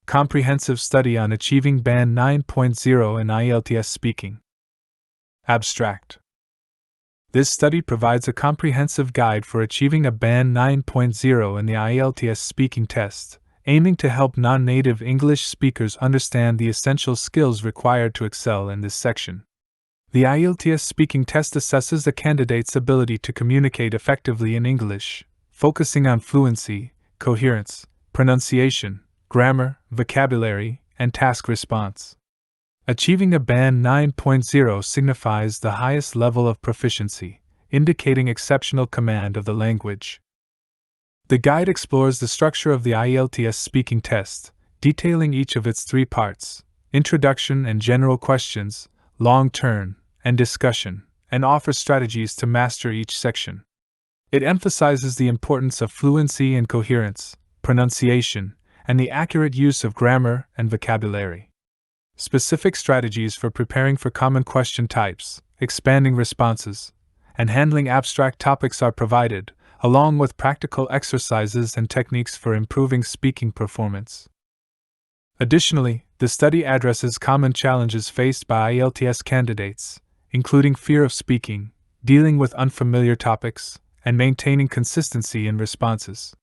Comprehensive Study on Achieving Band 9.0 in Ielts Speaking. Abstract. This study provides a comprehensive guide for achieving a Band 9.0 in the Ielts speaking test, aiming to help non-native English speakers understand the essential skills required to excel in this section. The Ielts speaking test assesses a candidate's ability to communicate effectively in English, focusing on fluency, coherence, pronunciation, grammar, vocabulary, and task response. Achieving a Band 9.0 signifies the highest level of proficiency, indicating exceptional command of the language. The guide explores the structure of the Ielts speaking test, detailing each of its three parts: introduction and general questions, long turn, and discussion, and offers strategies to master each section. It emphasizes the importance of fluency and coherence, pronunciation, and the accurate use of grammar and vocabulary. Specific strategies for preparing for common question types, expanding responses, and handling abstract topics are provided, along with practical exercises and techniques for improving speaking performance. Additionally, the study addresses common challenges faced by Ielts candidates, including fear of speaking, dealing with unfamiliar topics, and maintaining consistency in responses.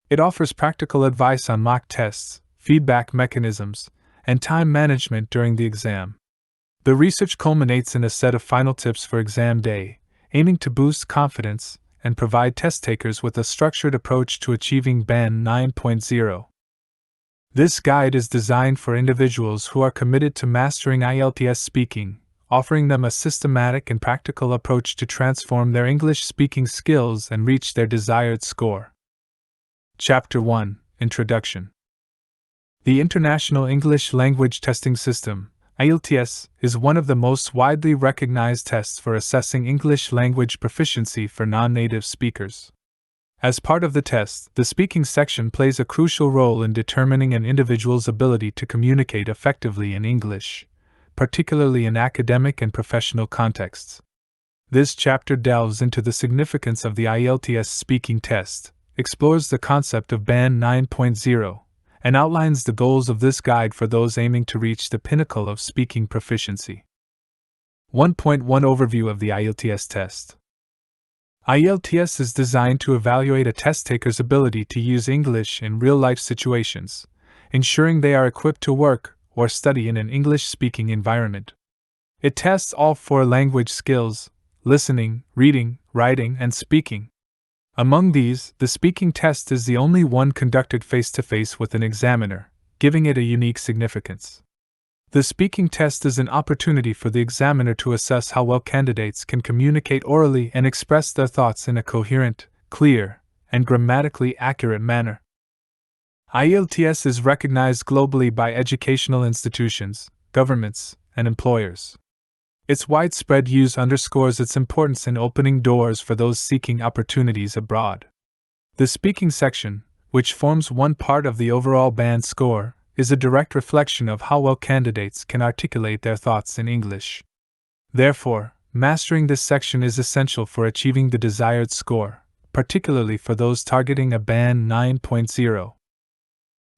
It offers practical advice on mock tests, feedback mechanisms, and time management during the exam. The research culminates in a set of final tips for exam day, aiming to boost confidence and provide test takers with a structured approach to achieving Band 9.0. This guide is designed for individuals who are committed to mastering Ielts speaking, offering them a systematic and practical approach to transform their English speaking skills and reach their desired score. Chapter 1: Introduction. The International English Language Testing System, Ielts, is one of the most widely recognized tests for assessing English language proficiency for non-native speakers. As part of the test, the speaking section plays a crucial role in determining an individual's ability to communicate effectively in English, particularly in academic and professional contexts. This chapter delves into the significance of the Ielts speaking test, explores the concept of Band 9.0, and outlines the goals of this guide for those aiming to reach the pinnacle of speaking proficiency. 1.1 Overview of the Ielts test. Ielts is designed to evaluate a test taker's ability to use English in real-life situations, ensuring they are equipped to work or study in an English-speaking environment. It tests all four language skills: listening, reading, writing, and speaking. Among these, the speaking test is the only one conducted face-to-face with an examiner, giving it a unique significance. The speaking test is an opportunity for the examiner to assess how well candidates can communicate orally and express their thoughts in a coherent, clear, and grammatically accurate manner. Ielts is recognized globally by educational institutions, governments, and employers. Its widespread use underscores its importance in opening doors for those seeking opportunities abroad. The speaking section, which forms one part of the overall band score, is a direct reflection of how well candidates can articulate their thoughts in English. Therefore, mastering this section is essential for achieving the desired score, particularly for those targeting a Band 9.0.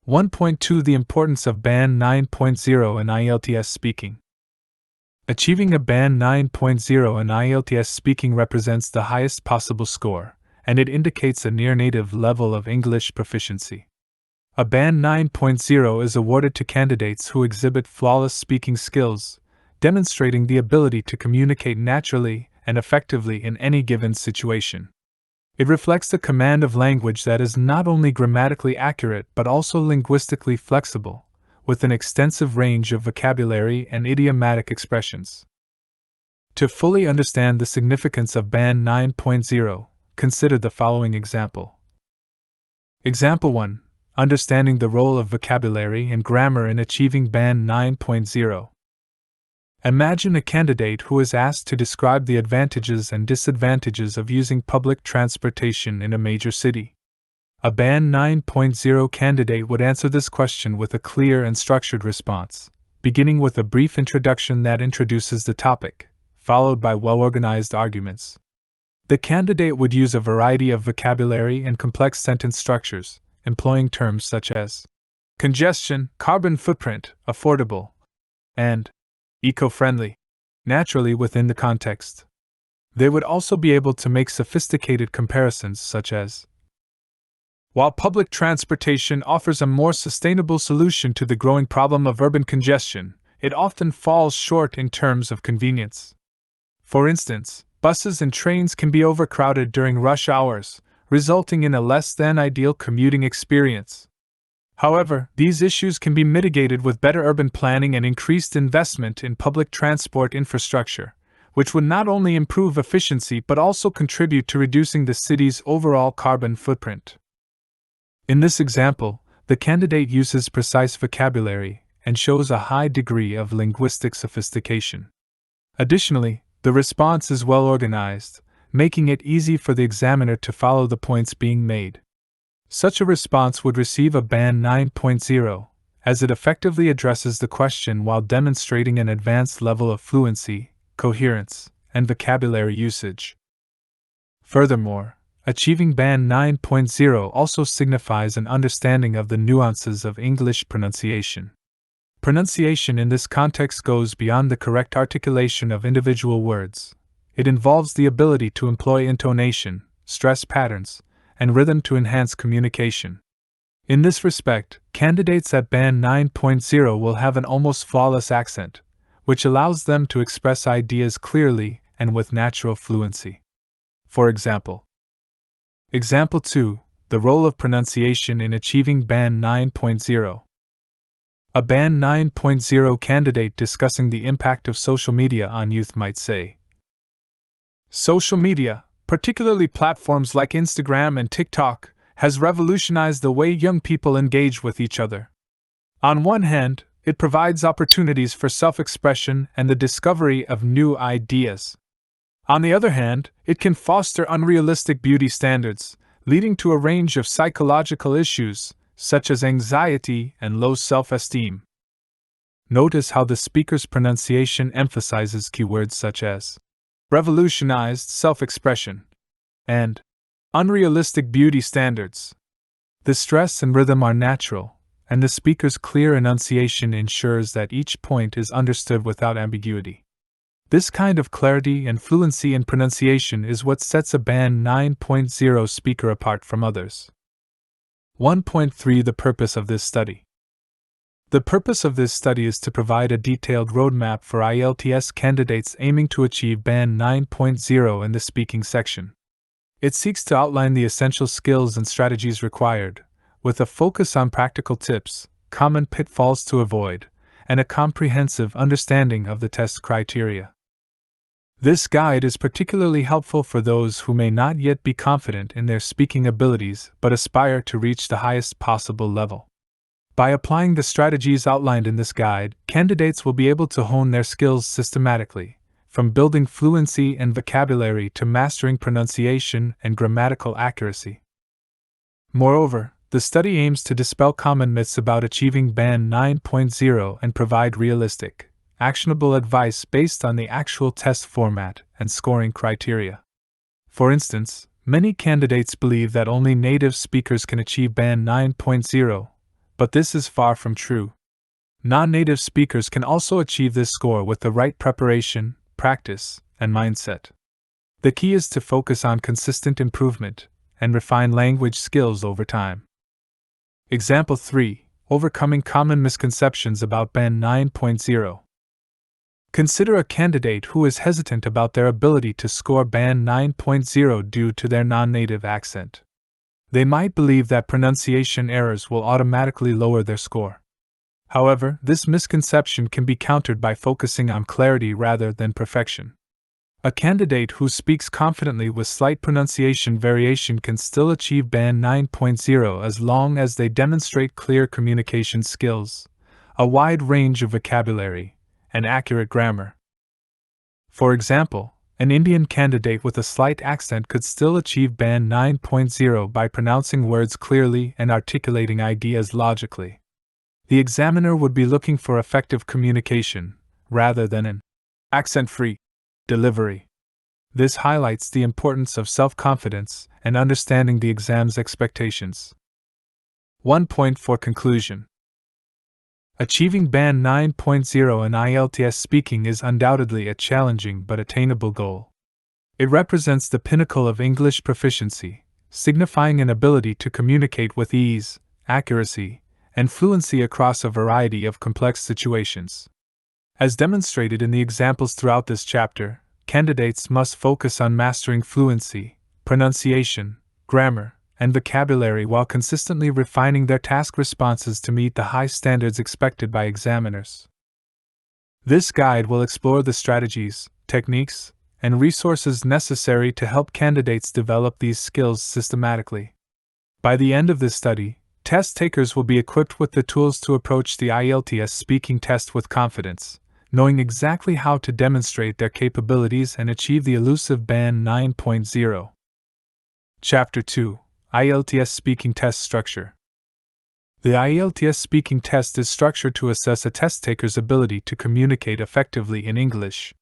1.2 The importance of Band 9.0 in Ielts speaking. Achieving a Band 9.0 in Ielts speaking represents the highest possible score, and it indicates a near-native level of English proficiency. A Band 9.0 is awarded to candidates who exhibit flawless speaking skills, demonstrating the ability to communicate naturally and effectively in any given situation. It reflects the command of language that is not only grammatically accurate but also linguistically flexible, with an extensive range of vocabulary and idiomatic expressions. To fully understand the significance of Band 9.0, consider the following example. Example 1. Understanding the role of vocabulary and grammar in achieving Band 9.0. Imagine a candidate who is asked to describe the advantages and disadvantages of using public transportation in a major city. A Band 9.0 candidate would answer this question with a clear and structured response, beginning with a brief introduction that introduces the topic, followed by well-organized arguments. The candidate would use a variety of vocabulary and complex sentence structures, employing terms such as congestion, carbon footprint, affordable, and eco-friendly, naturally within the context. They would also be able to make sophisticated comparisons such as, while public transportation offers a more sustainable solution to the growing problem of urban congestion, it often falls short in terms of convenience. For instance, buses and trains can be overcrowded during rush hours, resulting in a less than ideal commuting experience. However, these issues can be mitigated with better urban planning and increased investment in public transport infrastructure, which would not only improve efficiency but also contribute to reducing the city's overall carbon footprint. In this example, the candidate uses precise vocabulary and shows a high degree of linguistic sophistication. Additionally, the response is well organized, making it easy for the examiner to follow the points being made. Such a response would receive a band 9.0, as it effectively addresses the question while demonstrating an advanced level of fluency, coherence, and vocabulary usage. Furthermore, achieving band 9.0 also signifies an understanding of the nuances of English pronunciation. Pronunciation in this context goes beyond the correct articulation of individual words. It involves the ability to employ intonation, stress patterns, and rhythm to enhance communication. In this respect, candidates at band 9.0 will have an almost flawless accent, which allows them to express ideas clearly and with natural fluency. For example, Example 2, the role of pronunciation in achieving band 9.0. A band 9.0 candidate discussing the impact of social media on youth might say, social media, particularly platforms like Instagram and TikTok, has revolutionized the way young people engage with each other. On one hand, it provides opportunities for self-expression and the discovery of new ideas. On the other hand, it can foster unrealistic beauty standards, leading to a range of psychological issues, such as anxiety and low self-esteem. Notice how the speaker's pronunciation emphasizes keywords such as revolutionized self-expression and unrealistic beauty standards. The stress and rhythm are natural, and the speaker's clear enunciation ensures that each point is understood without ambiguity. This kind of clarity and fluency in pronunciation is what sets a band 9.0 speaker apart from others. 1.3 The purpose of this study. The purpose of this study is to provide a detailed roadmap for Ielts candidates aiming to achieve band 9.0 in the speaking section. It seeks to outline the essential skills and strategies required, with a focus on practical tips, common pitfalls to avoid, and a comprehensive understanding of the test criteria. This guide is particularly helpful for those who may not yet be confident in their speaking abilities but aspire to reach the highest possible level. By applying the strategies outlined in this guide, candidates will be able to hone their skills systematically, from building fluency and vocabulary to mastering pronunciation and grammatical accuracy. Moreover, the study aims to dispel common myths about achieving band 9.0 and provide realistic, actionable advice based on the actual test format and scoring criteria. For instance, many candidates believe that only native speakers can achieve band 9.0, but this is far from true. Non-native speakers can also achieve this score with the right preparation, practice, and mindset. The key is to focus on consistent improvement and refine language skills over time. Example 3. Overcoming common misconceptions about band 9.0. Consider a candidate who is hesitant about their ability to score band 9.0 due to their non-native accent. They might believe that pronunciation errors will automatically lower their score. However, this misconception can be countered by focusing on clarity rather than perfection. A candidate who speaks confidently with slight pronunciation variation can still achieve band 9.0 as long as they demonstrate clear communication skills, a wide range of vocabulary, and accurate grammar. For example, an Indian candidate with a slight accent could still achieve band 9.0 by pronouncing words clearly and articulating ideas logically. The examiner would be looking for effective communication, rather than an accent-free delivery. This highlights the importance of self-confidence and understanding the exam's expectations. 1 point for conclusion. Achieving Band 9.0 in Ielts speaking is undoubtedly a challenging but attainable goal. It represents the pinnacle of English proficiency, signifying an ability to communicate with ease, accuracy, and fluency across a variety of complex situations. As demonstrated in the examples throughout this chapter, candidates must focus on mastering fluency, pronunciation, grammar, and vocabulary while consistently refining their task responses to meet the high standards expected by examiners. This guide will explore the strategies, techniques, and resources necessary to help candidates develop these skills systematically. By the end of this study, test takers will be equipped with the tools to approach the Ielts speaking test with confidence, knowing exactly how to demonstrate their capabilities and achieve the elusive Band 9.0. Chapter 2: Ielts Speaking Test Structure. The Ielts speaking test is structured to assess a test taker's ability to communicate effectively in English.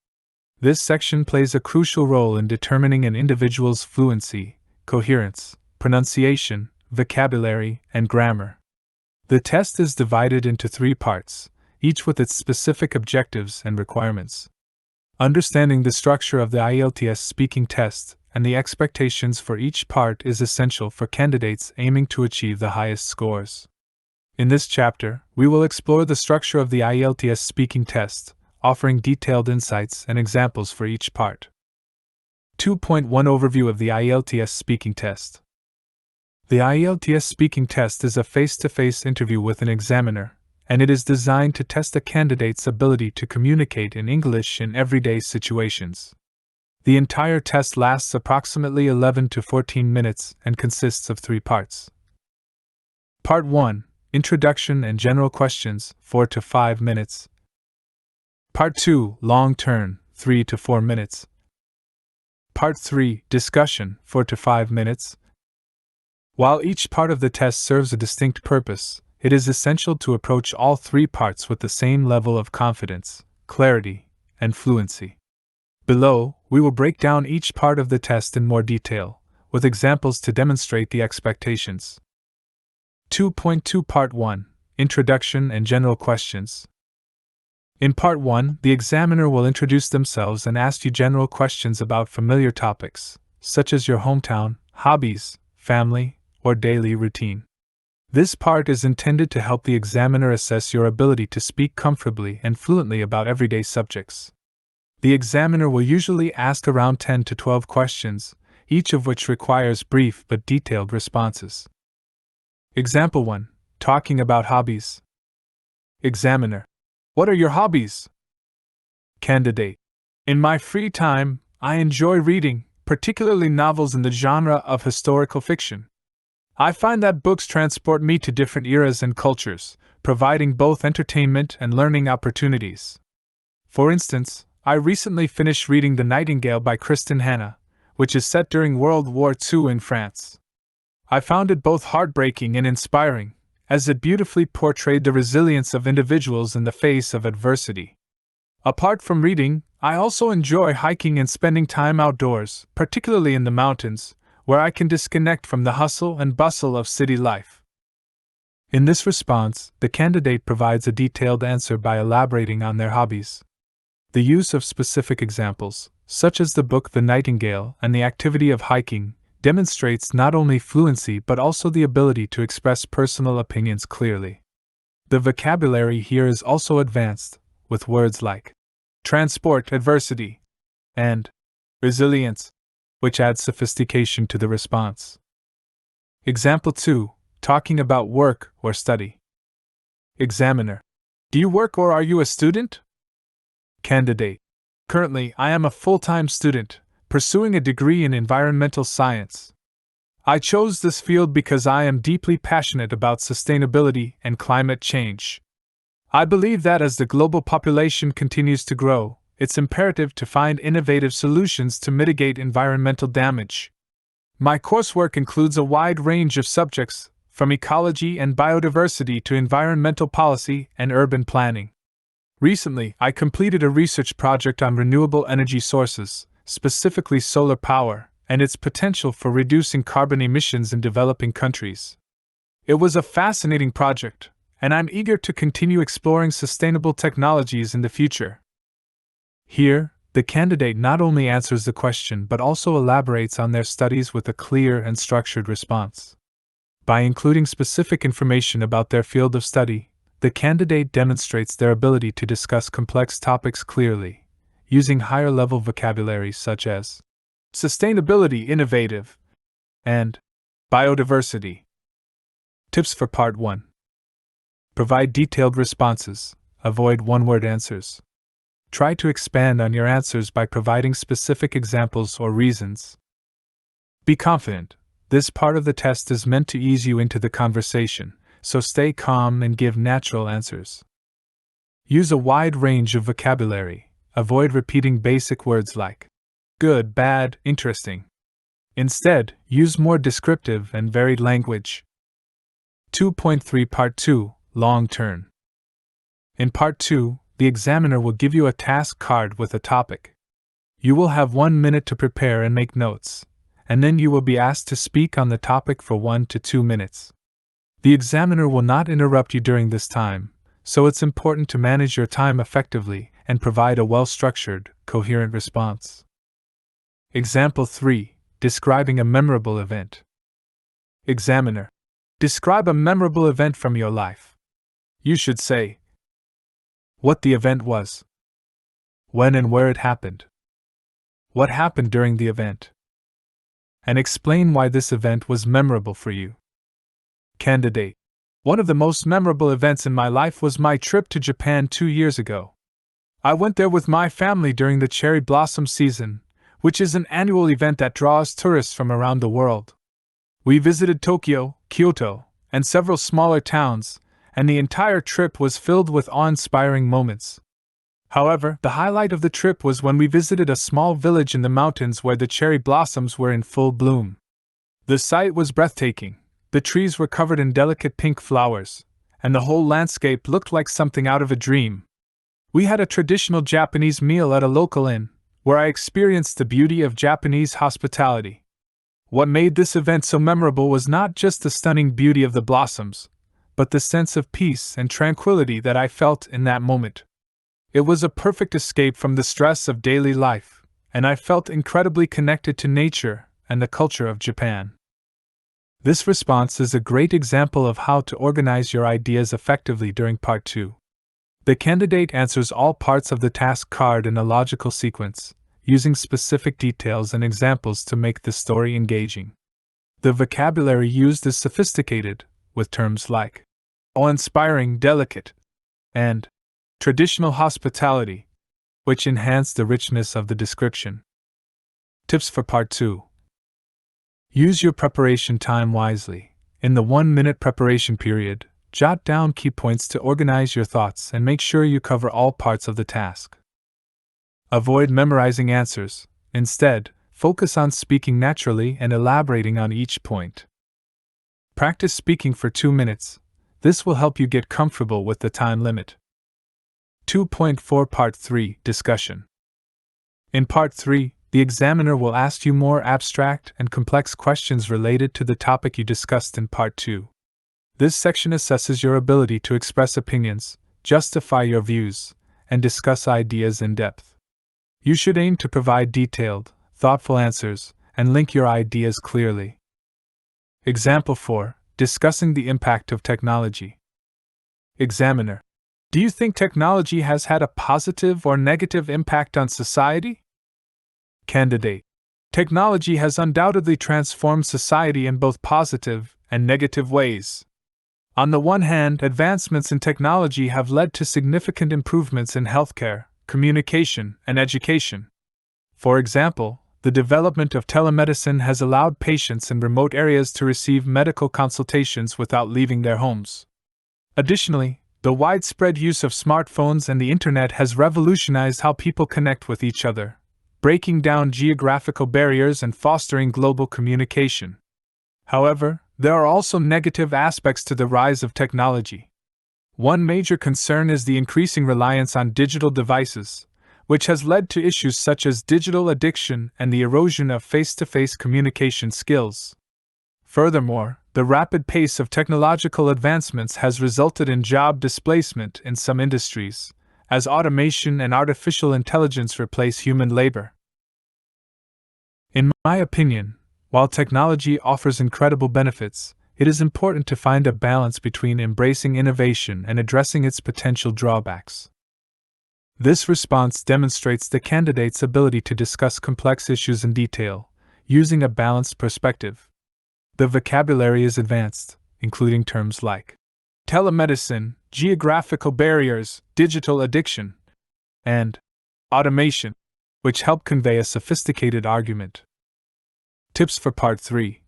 This section plays a crucial role in determining an individual's fluency, coherence, pronunciation, vocabulary, and grammar. The test is divided into 3 parts, each with its specific objectives and requirements. Understanding the structure of the Ielts speaking test and the expectations for each part is essential for candidates aiming to achieve the highest scores. In this chapter, we will explore the structure of the Ielts speaking test, offering detailed insights and examples for each part. 2.1 Overview of the Ielts speaking test. The Ielts speaking test is a face-to-face interview with an examiner, and it is designed to test a candidate's ability to communicate in English in everyday situations. The entire test lasts approximately 11 to 14 minutes and consists of 3 parts. Part 1: Introduction and General Questions, 4 to 5 minutes. Part 2: Long Turn, 3 to 4 minutes. Part 3: Discussion, 4 to 5 minutes. While each part of the test serves a distinct purpose, it is essential to approach all 3 parts with the same level of confidence, clarity, and fluency. Below, we will break down each part of the test in more detail, with examples to demonstrate the expectations. 2.2 Part 1: Introduction and General Questions. In Part 1, the examiner will introduce themselves and ask you general questions about familiar topics, such as your hometown, hobbies, family, or daily routine. This part is intended to help the examiner assess your ability to speak comfortably and fluently about everyday subjects. The examiner will usually ask around 10 to 12 questions, each of which requires brief but detailed responses. Example 1: Talking about hobbies. Examiner: What are your hobbies? Candidate: In my free time, I enjoy reading, particularly novels in the genre of historical fiction. I find that books transport me to different eras and cultures, providing both entertainment and learning opportunities. For instance, I recently finished reading The Nightingale by Kristen Hanna, which is set during World War II in France. I found it both heartbreaking and inspiring, as it beautifully portrayed the resilience of individuals in the face of adversity. Apart from reading, I also enjoy hiking and spending time outdoors, particularly in the mountains, where I can disconnect from the hustle and bustle of city life. In this response, the candidate provides a detailed answer by elaborating on their hobbies. The use of specific examples, such as the book The Nightingale and the activity of hiking, demonstrates not only fluency but also the ability to express personal opinions clearly. The vocabulary here is also advanced, with words like transport adversity and resilience, which adds sophistication to the response. Example 2: Talking about work or study. Examiner: Do you work or are you a student? Candidate: Currently, I am a full-time student, pursuing a degree in environmental science. I chose this field because I am deeply passionate about sustainability and climate change. I believe that as the global population continues to grow, it's imperative to find innovative solutions to mitigate environmental damage. My coursework includes a wide range of subjects, from ecology and biodiversity to environmental policy and urban planning. Recently, I completed a research project on renewable energy sources, specifically solar power, and its potential for reducing carbon emissions in developing countries. It was a fascinating project, and I'm eager to continue exploring sustainable technologies in the future. Here, the candidate not only answers the question but also elaborates on their studies with a clear and structured response. By including specific information about their field of study, the candidate demonstrates their ability to discuss complex topics clearly, using higher-level vocabulary such as sustainability, innovative, and biodiversity. Tips for Part 1. Provide detailed responses. Avoid one-word answers. Try to expand on your answers by providing specific examples or reasons. Be confident. This part of the test is meant to ease you into the conversation, so stay calm and give natural answers. Use a wide range of vocabulary. Avoid repeating basic words like good, bad, interesting. Instead, use more descriptive and varied language. 2.3 Part 2. Long Turn. In Part 2, the examiner will give you a task card with a topic. You will have 1 minute to prepare and make notes, and then you will be asked to speak on the topic for 1 to 2 minutes. The examiner will not interrupt you during this time, so it's important to manage your time effectively and provide a well-structured, coherent response. Example 3. Describing a memorable event. Examiner. Describe a memorable event from your life. You should say what the event was, when and where it happened, what happened during the event, and explain why this event was memorable for you. Candidate. One of the most memorable events in my life was my trip to Japan 2 years ago. I went there with my family during the cherry blossom season, which is an annual event that draws tourists from around the world. We visited Tokyo, Kyoto, and several smaller towns, and the entire trip was filled with awe-inspiring moments. However, the highlight of the trip was when we visited a small village in the mountains where the cherry blossoms were in full bloom. The sight was breathtaking. The trees were covered in delicate pink flowers, and the whole landscape looked like something out of a dream. We had a traditional Japanese meal at a local inn, where I experienced the beauty of Japanese hospitality. What made this event so memorable was not just the stunning beauty of the blossoms, but the sense of peace and tranquility that I felt in that moment. It was a perfect escape from the stress of daily life, and I felt incredibly connected to nature and the culture of Japan. This response is a great example of how to organize your ideas effectively during Part 2. The candidate answers all parts of the task card in a logical sequence, using specific details and examples to make the story engaging. The vocabulary used is sophisticated, with terms like awe-inspiring, delicate, and traditional hospitality, which enhance the richness of the description. Tips for Part 2. Use your preparation time wisely. In the 1-minute preparation period, jot down key points to organize your thoughts and make sure you cover all parts of the task. Avoid memorizing answers. Instead, focus on speaking naturally and elaborating on each point. Practice speaking for 2 minutes. This will help you get comfortable with the time limit. 2.4 Part 3. Discussion. In Part 3, the examiner will ask you more abstract and complex questions related to the topic you discussed in Part 2. This section assesses your ability to express opinions, justify your views, and discuss ideas in depth. You should aim to provide detailed, thoughtful answers and link your ideas clearly. Example 4. Discussing the impact of technology. Examiner. Do you think technology has had a positive or negative impact on society? Candidate. Technology has undoubtedly transformed society in both positive and negative ways. On the one hand, advancements in technology have led to significant improvements in healthcare, communication, and education. For example, the development of telemedicine has allowed patients in remote areas to receive medical consultations without leaving their homes. Additionally, the widespread use of smartphones and the internet has revolutionized how people connect with each other, breaking down geographical barriers and fostering global communication. However, there are also negative aspects to the rise of technology. One major concern is the increasing reliance on digital devices, which has led to issues such as digital addiction and the erosion of face-to-face communication skills. Furthermore, The rapid pace of technological advancements has resulted in job displacement in some industries, as automation and artificial intelligence replace human labor. In my opinion, while technology offers incredible benefits, it is important to find a balance between embracing innovation and addressing its potential drawbacks. This response demonstrates the candidate's ability to discuss complex issues in detail, using a balanced perspective. The vocabulary is advanced, including terms like telemedicine, geographical barriers, digital addiction, and automation, which help convey a sophisticated argument. Tips for Part 3.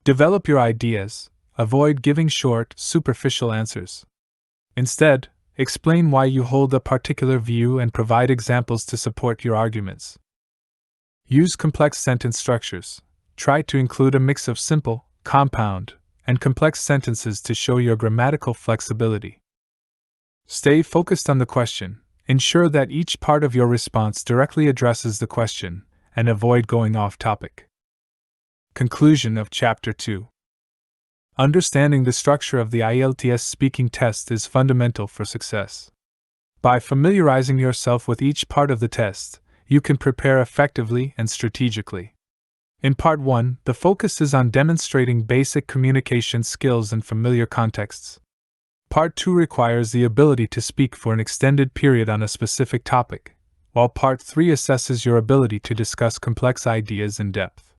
Develop your ideas. Avoid giving short, superficial answers. Instead, explain why you hold a particular view and provide examples to support your arguments. Use complex sentence structures. Try to include a mix of simple, compound, and complex sentences to show your grammatical flexibility. Stay focused on the question. Ensure that each part of your response directly addresses the question, and avoid going off topic. Conclusion of Chapter 2. Understanding the structure of the Ielts speaking test is fundamental for success. By familiarizing yourself with each part of the test, you can prepare effectively and strategically. In Part 1, the focus is on demonstrating basic communication skills in familiar contexts. Part 2 requires the ability to speak for an extended period on a specific topic, while Part 3 assesses your ability to discuss complex ideas in depth.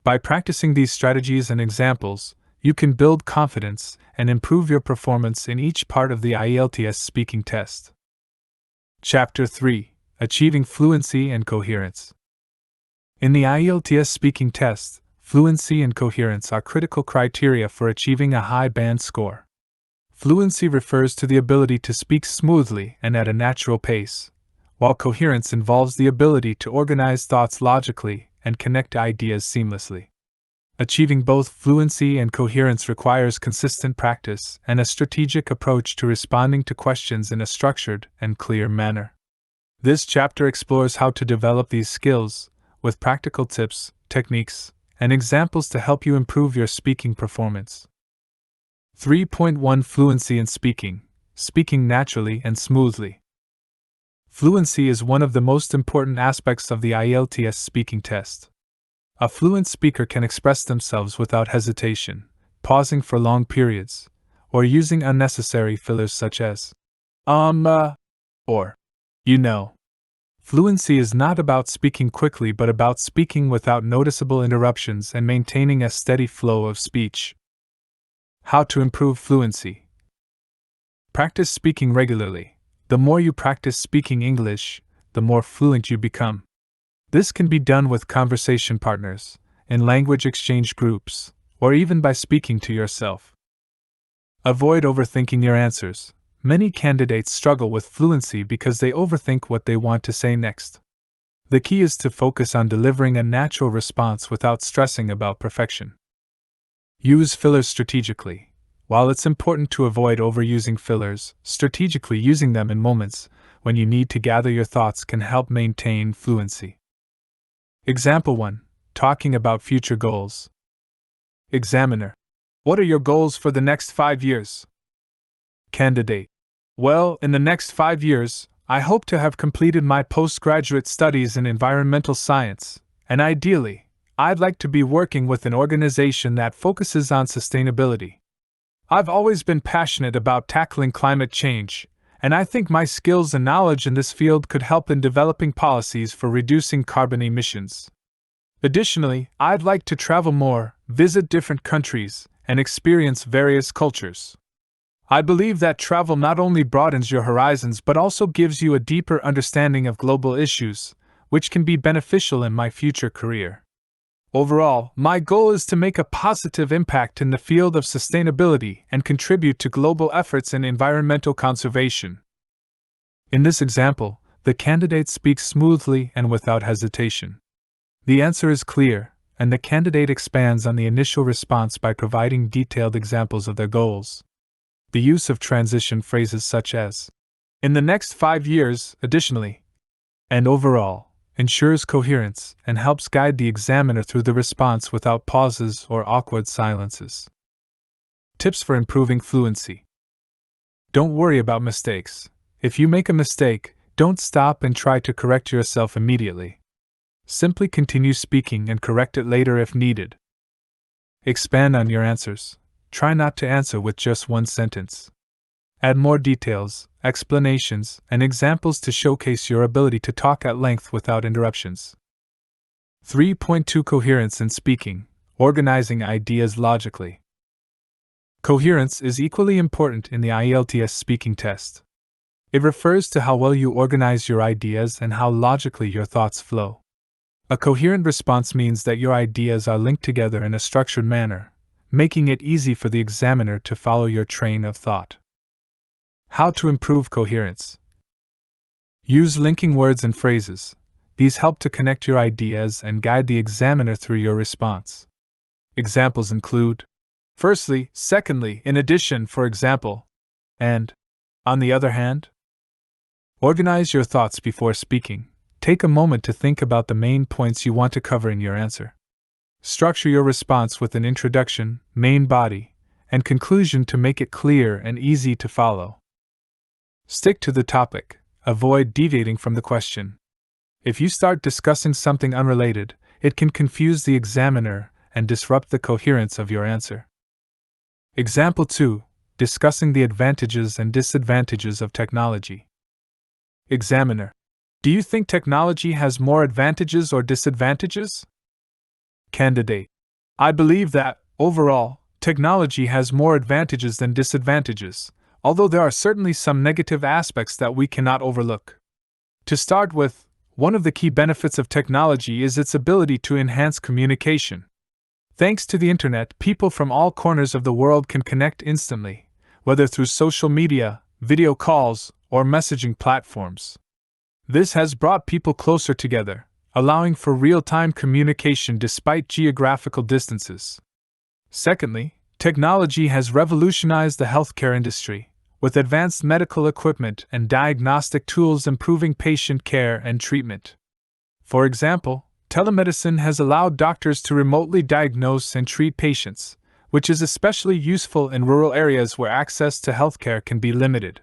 By practicing these strategies and examples, you can build confidence and improve your performance in each part of the Ielts speaking test. Chapter 3. Achieving Fluency and Coherence. In the Ielts speaking test, fluency and coherence are critical criteria for achieving a high band score. Fluency refers to the ability to speak smoothly and at a natural pace, while coherence involves the ability to organize thoughts logically and connect ideas seamlessly. Achieving both fluency and coherence requires consistent practice and a strategic approach to responding to questions in a structured and clear manner. This chapter explores how to develop these skills, with practical tips, techniques, and examples to help you improve your speaking performance. 3.1 Fluency in Speaking. Speaking naturally and smoothly. Fluency is one of the most important aspects of the Ielts speaking test. A fluent speaker can express themselves without hesitation, pausing for long periods, or using unnecessary fillers such as or you know. Fluency is not about speaking quickly but about speaking without noticeable interruptions and maintaining a steady flow of speech. How to improve fluency. Practice speaking regularly. The more you practice speaking English, the more fluent you become. This can be done with conversation partners, in language exchange groups, or even by speaking to yourself. Avoid overthinking your answers. Many candidates struggle with fluency because they overthink what they want to say next. The key is to focus on delivering a natural response without stressing about perfection. Use fillers strategically. While it's important to avoid overusing fillers, strategically using them in moments when you need to gather your thoughts can help maintain fluency. Example 1. Talking about future goals. Examiner. What are your goals for the next 5 years? Candidate. Well, in the next 5 years, I hope to have completed my postgraduate studies in environmental science, and ideally, I'd like to be working with an organization that focuses on sustainability. I've always been passionate about tackling climate change, and I think my skills and knowledge in this field could help in developing policies for reducing carbon emissions. Additionally, I'd like to travel more, visit different countries, and experience various cultures. I believe that travel not only broadens your horizons but also gives you a deeper understanding of global issues, which can be beneficial in my future career. Overall, my goal is to make a positive impact in the field of sustainability and contribute to global efforts in environmental conservation. In this example, the candidate speaks smoothly and without hesitation. The answer is clear, and the candidate expands on the initial response by providing detailed examples of their goals. The use of transition phrases such as, in the next 5 years, additionally, and overall, ensures coherence, and helps guide the examiner through the response without pauses or awkward silences. Tips for improving fluency. Don't worry about mistakes. If you make a mistake, don't stop and try to correct yourself immediately. Simply continue speaking and correct it later if needed. Expand on your answers. Try not to answer with just one sentence. Add more details, explanations, and examples to showcase your ability to talk at length without interruptions. 3.2 Coherence in speaking, organizing ideas logically. Coherence is equally important in the Ielts speaking test. It refers to how well you organize your ideas and how logically your thoughts flow. A coherent response means that your ideas are linked together in a structured manner, making it easy for the examiner to follow your train of thought. How to improve coherence. Use linking words and phrases. These help to connect your ideas and guide the examiner through your response. Examples include: firstly, secondly, in addition, for example, and on the other hand. Organize your thoughts before speaking. Take a moment to think about the main points you want to cover in your answer. Structure your response with an introduction, main body, and conclusion to make it clear and easy to follow. Stick to the topic. Avoid deviating from the question. If you start discussing something unrelated, it can confuse the examiner and disrupt the coherence of your answer. Example 2. Discussing the advantages and disadvantages of technology. Examiner: do you think technology has more advantages or disadvantages? Candidate: I believe that, overall, technology has more advantages than disadvantages, although there are certainly some negative aspects that we cannot overlook. To start with, one of the key benefits of technology is its ability to enhance communication. Thanks to the internet, people from all corners of the world can connect instantly, whether through social media, video calls, or messaging platforms. This has brought people closer together, allowing for real-time communication despite geographical distances. Secondly, technology has revolutionized the healthcare industry, with advanced medical equipment and diagnostic tools improving patient care and treatment. For example, telemedicine has allowed doctors to remotely diagnose and treat patients, which is especially useful in rural areas where access to healthcare can be limited.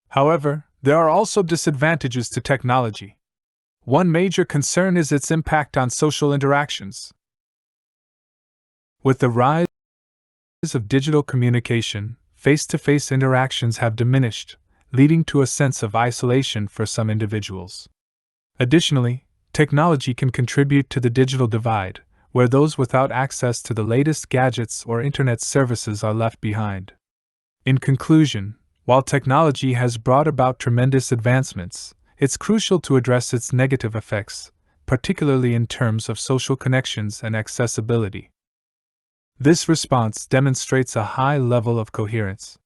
However, there are also disadvantages to technology. One major concern is its impact on social interactions. With the rise of digital communication, face-to-face interactions have diminished, leading to a sense of isolation for some individuals. Additionally, technology can contribute to the digital divide, where those without access to the latest gadgets or internet services are left behind. In conclusion, while technology has brought about tremendous advancements, it's crucial to address its negative effects, particularly in terms of social connections and accessibility. This response demonstrates a high level of coherence.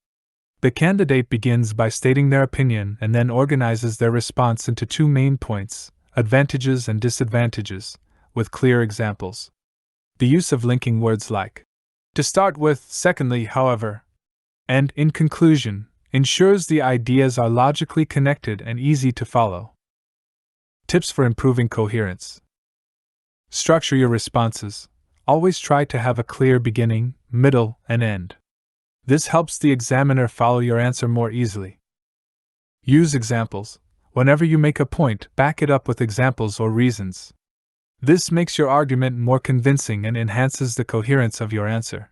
The candidate begins by stating their opinion and then organizes their response into two main points: advantages and disadvantages, with clear examples. The use of linking words like "to start with," "secondly, however," and "in conclusion" ensures the ideas are logically connected and easy to follow. Tips for improving coherence. Structure your responses. Always try to have a clear beginning, middle, and end. This helps the examiner follow your answer more easily. Use examples. Whenever you make a point, back it up with examples or reasons. This makes your argument more convincing and enhances the coherence of your answer.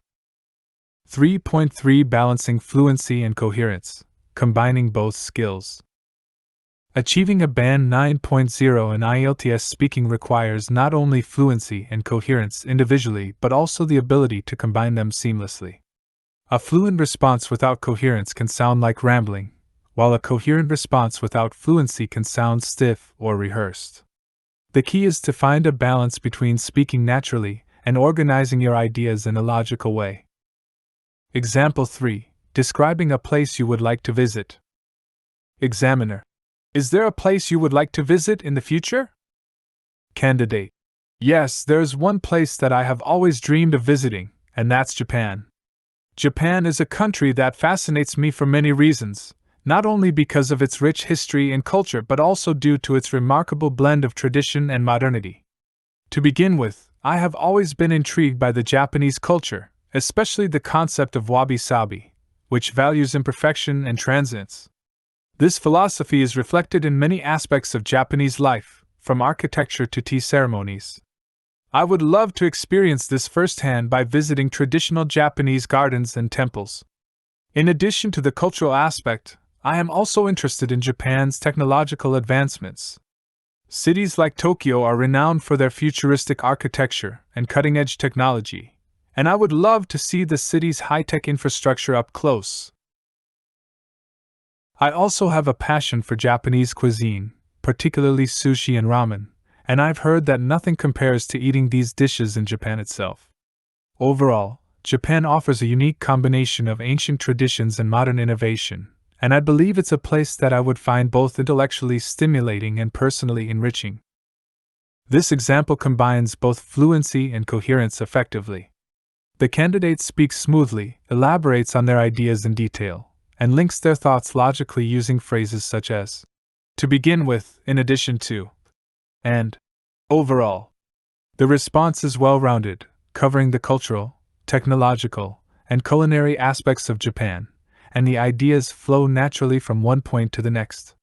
3.3 Balancing fluency and coherence, combining both skills. Achieving a band 9.0 in Ielts speaking requires not only fluency and coherence individually but also the ability to combine them seamlessly. A fluent response without coherence can sound like rambling, while a coherent response without fluency can sound stiff or rehearsed. The key is to find a balance between speaking naturally and organizing your ideas in a logical way. Example 3. Describing a place you would like to visit. Examiner: is there a place you would like to visit in the future? Candidate: yes, there's one place that I have always dreamed of visiting, and that's Japan. Japan is a country that fascinates me for many reasons, not only because of its rich history and culture but also due to its remarkable blend of tradition and modernity. To begin with, I have always been intrigued by the Japanese culture, especially the concept of wabi-sabi, which values imperfection and transience. This philosophy is reflected in many aspects of Japanese life, from architecture to tea ceremonies. I would love to experience this firsthand by visiting traditional Japanese gardens and temples. In addition to the cultural aspect, I am also interested in Japan's technological advancements. Cities like Tokyo are renowned for their futuristic architecture and cutting-edge technology, and I would love to see the city's high-tech infrastructure up close. I also have a passion for Japanese cuisine, particularly sushi and ramen, and I've heard that nothing compares to eating these dishes in Japan itself. Overall, Japan offers a unique combination of ancient traditions and modern innovation, and I believe it's a place that I would find both intellectually stimulating and personally enriching. This example combines both fluency and coherence effectively. The candidate speaks smoothly, elaborates on their ideas in detail, and links their thoughts logically using phrases such as "to begin with," "in addition to," and "overall." The response is well-rounded, covering the cultural, technological, and culinary aspects of Japan, and the ideas flow naturally from one point to the next.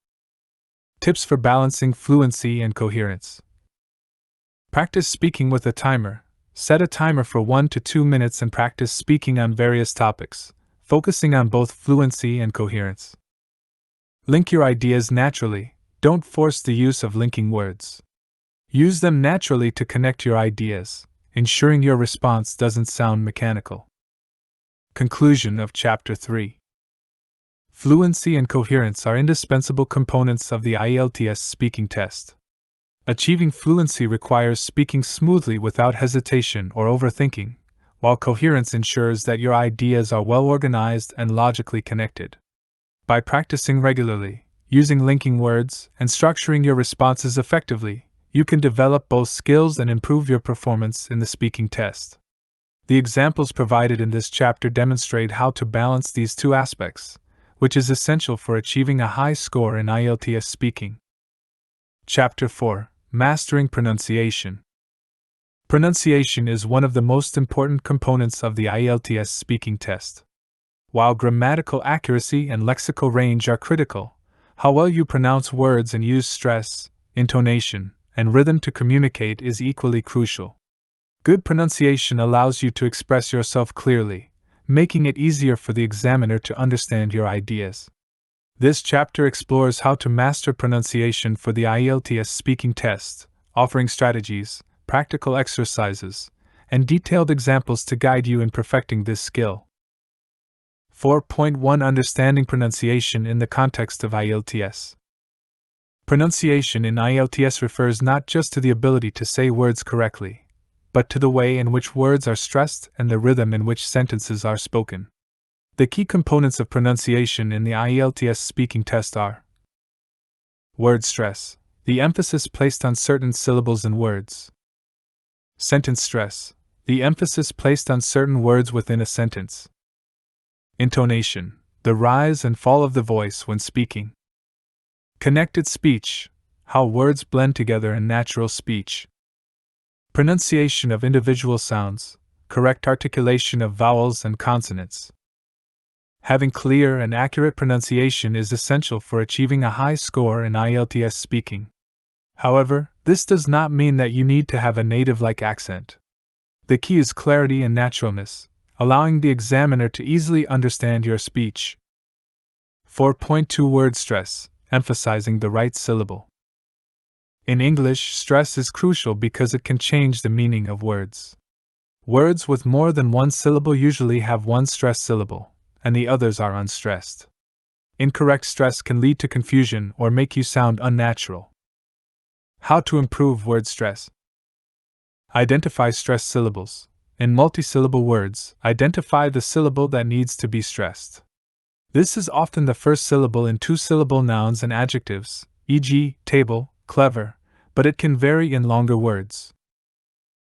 Tips for balancing fluency and coherence. Practice speaking with a timer. Set a timer for 1 to 2 minutes and practice speaking on various topics, focusing on both fluency and coherence. Link your ideas naturally. Don't force the use of linking words. Use them naturally to connect your ideas, ensuring your response doesn't sound mechanical. Conclusion of Chapter 3. Fluency and coherence are indispensable components of the Ielts speaking test. Achieving fluency requires speaking smoothly without hesitation or overthinking, while coherence ensures that your ideas are well organized and logically connected. By practicing regularly, using linking words, and structuring your responses effectively, you can develop both skills and improve your performance in the speaking test. The examples provided in this chapter demonstrate how to balance these two aspects, which is essential for achieving a high score in Ielts speaking. Chapter 4. Mastering Pronunciation. Pronunciation is one of the most important components of the Ielts speaking test. While grammatical accuracy and lexical range are critical, how well you pronounce words and use stress, intonation, and rhythm to communicate is equally crucial. Good pronunciation allows you to express yourself clearly, making it easier for the examiner to understand your ideas. This chapter explores how to master pronunciation for the Ielts speaking test, offering strategies, practical exercises, and detailed examples to guide you in perfecting this skill. 4.1 Understanding pronunciation in the context of Ielts. Pronunciation in Ielts refers not just to the ability to say words correctly, but to the way in which words are stressed and the rhythm in which sentences are spoken. The key components of pronunciation in the Ielts speaking test are: word stress, the emphasis placed on certain syllables and words; sentence stress, the emphasis placed on certain words within a sentence; intonation, the rise and fall of the voice when speaking; connected speech, how words blend together in natural speech; pronunciation of individual sounds, correct articulation of vowels and consonants. Having clear and accurate pronunciation is essential for achieving a high score in Ielts speaking. However, this does not mean that you need to have a native-like accent. The key is clarity and naturalness, allowing the examiner to easily understand your speech. 4.2 Word stress, emphasizing the right syllable. In English, stress is crucial because it can change the meaning of words. Words with more than one syllable usually have one stressed syllable, and the others are unstressed. Incorrect stress can lead to confusion or make you sound unnatural. How to improve word stress? Identify stressed syllables. In multisyllable words, identify the syllable that needs to be stressed. This is often the first syllable in two-syllable nouns and adjectives, e.g., table, clever, but it can vary in longer words.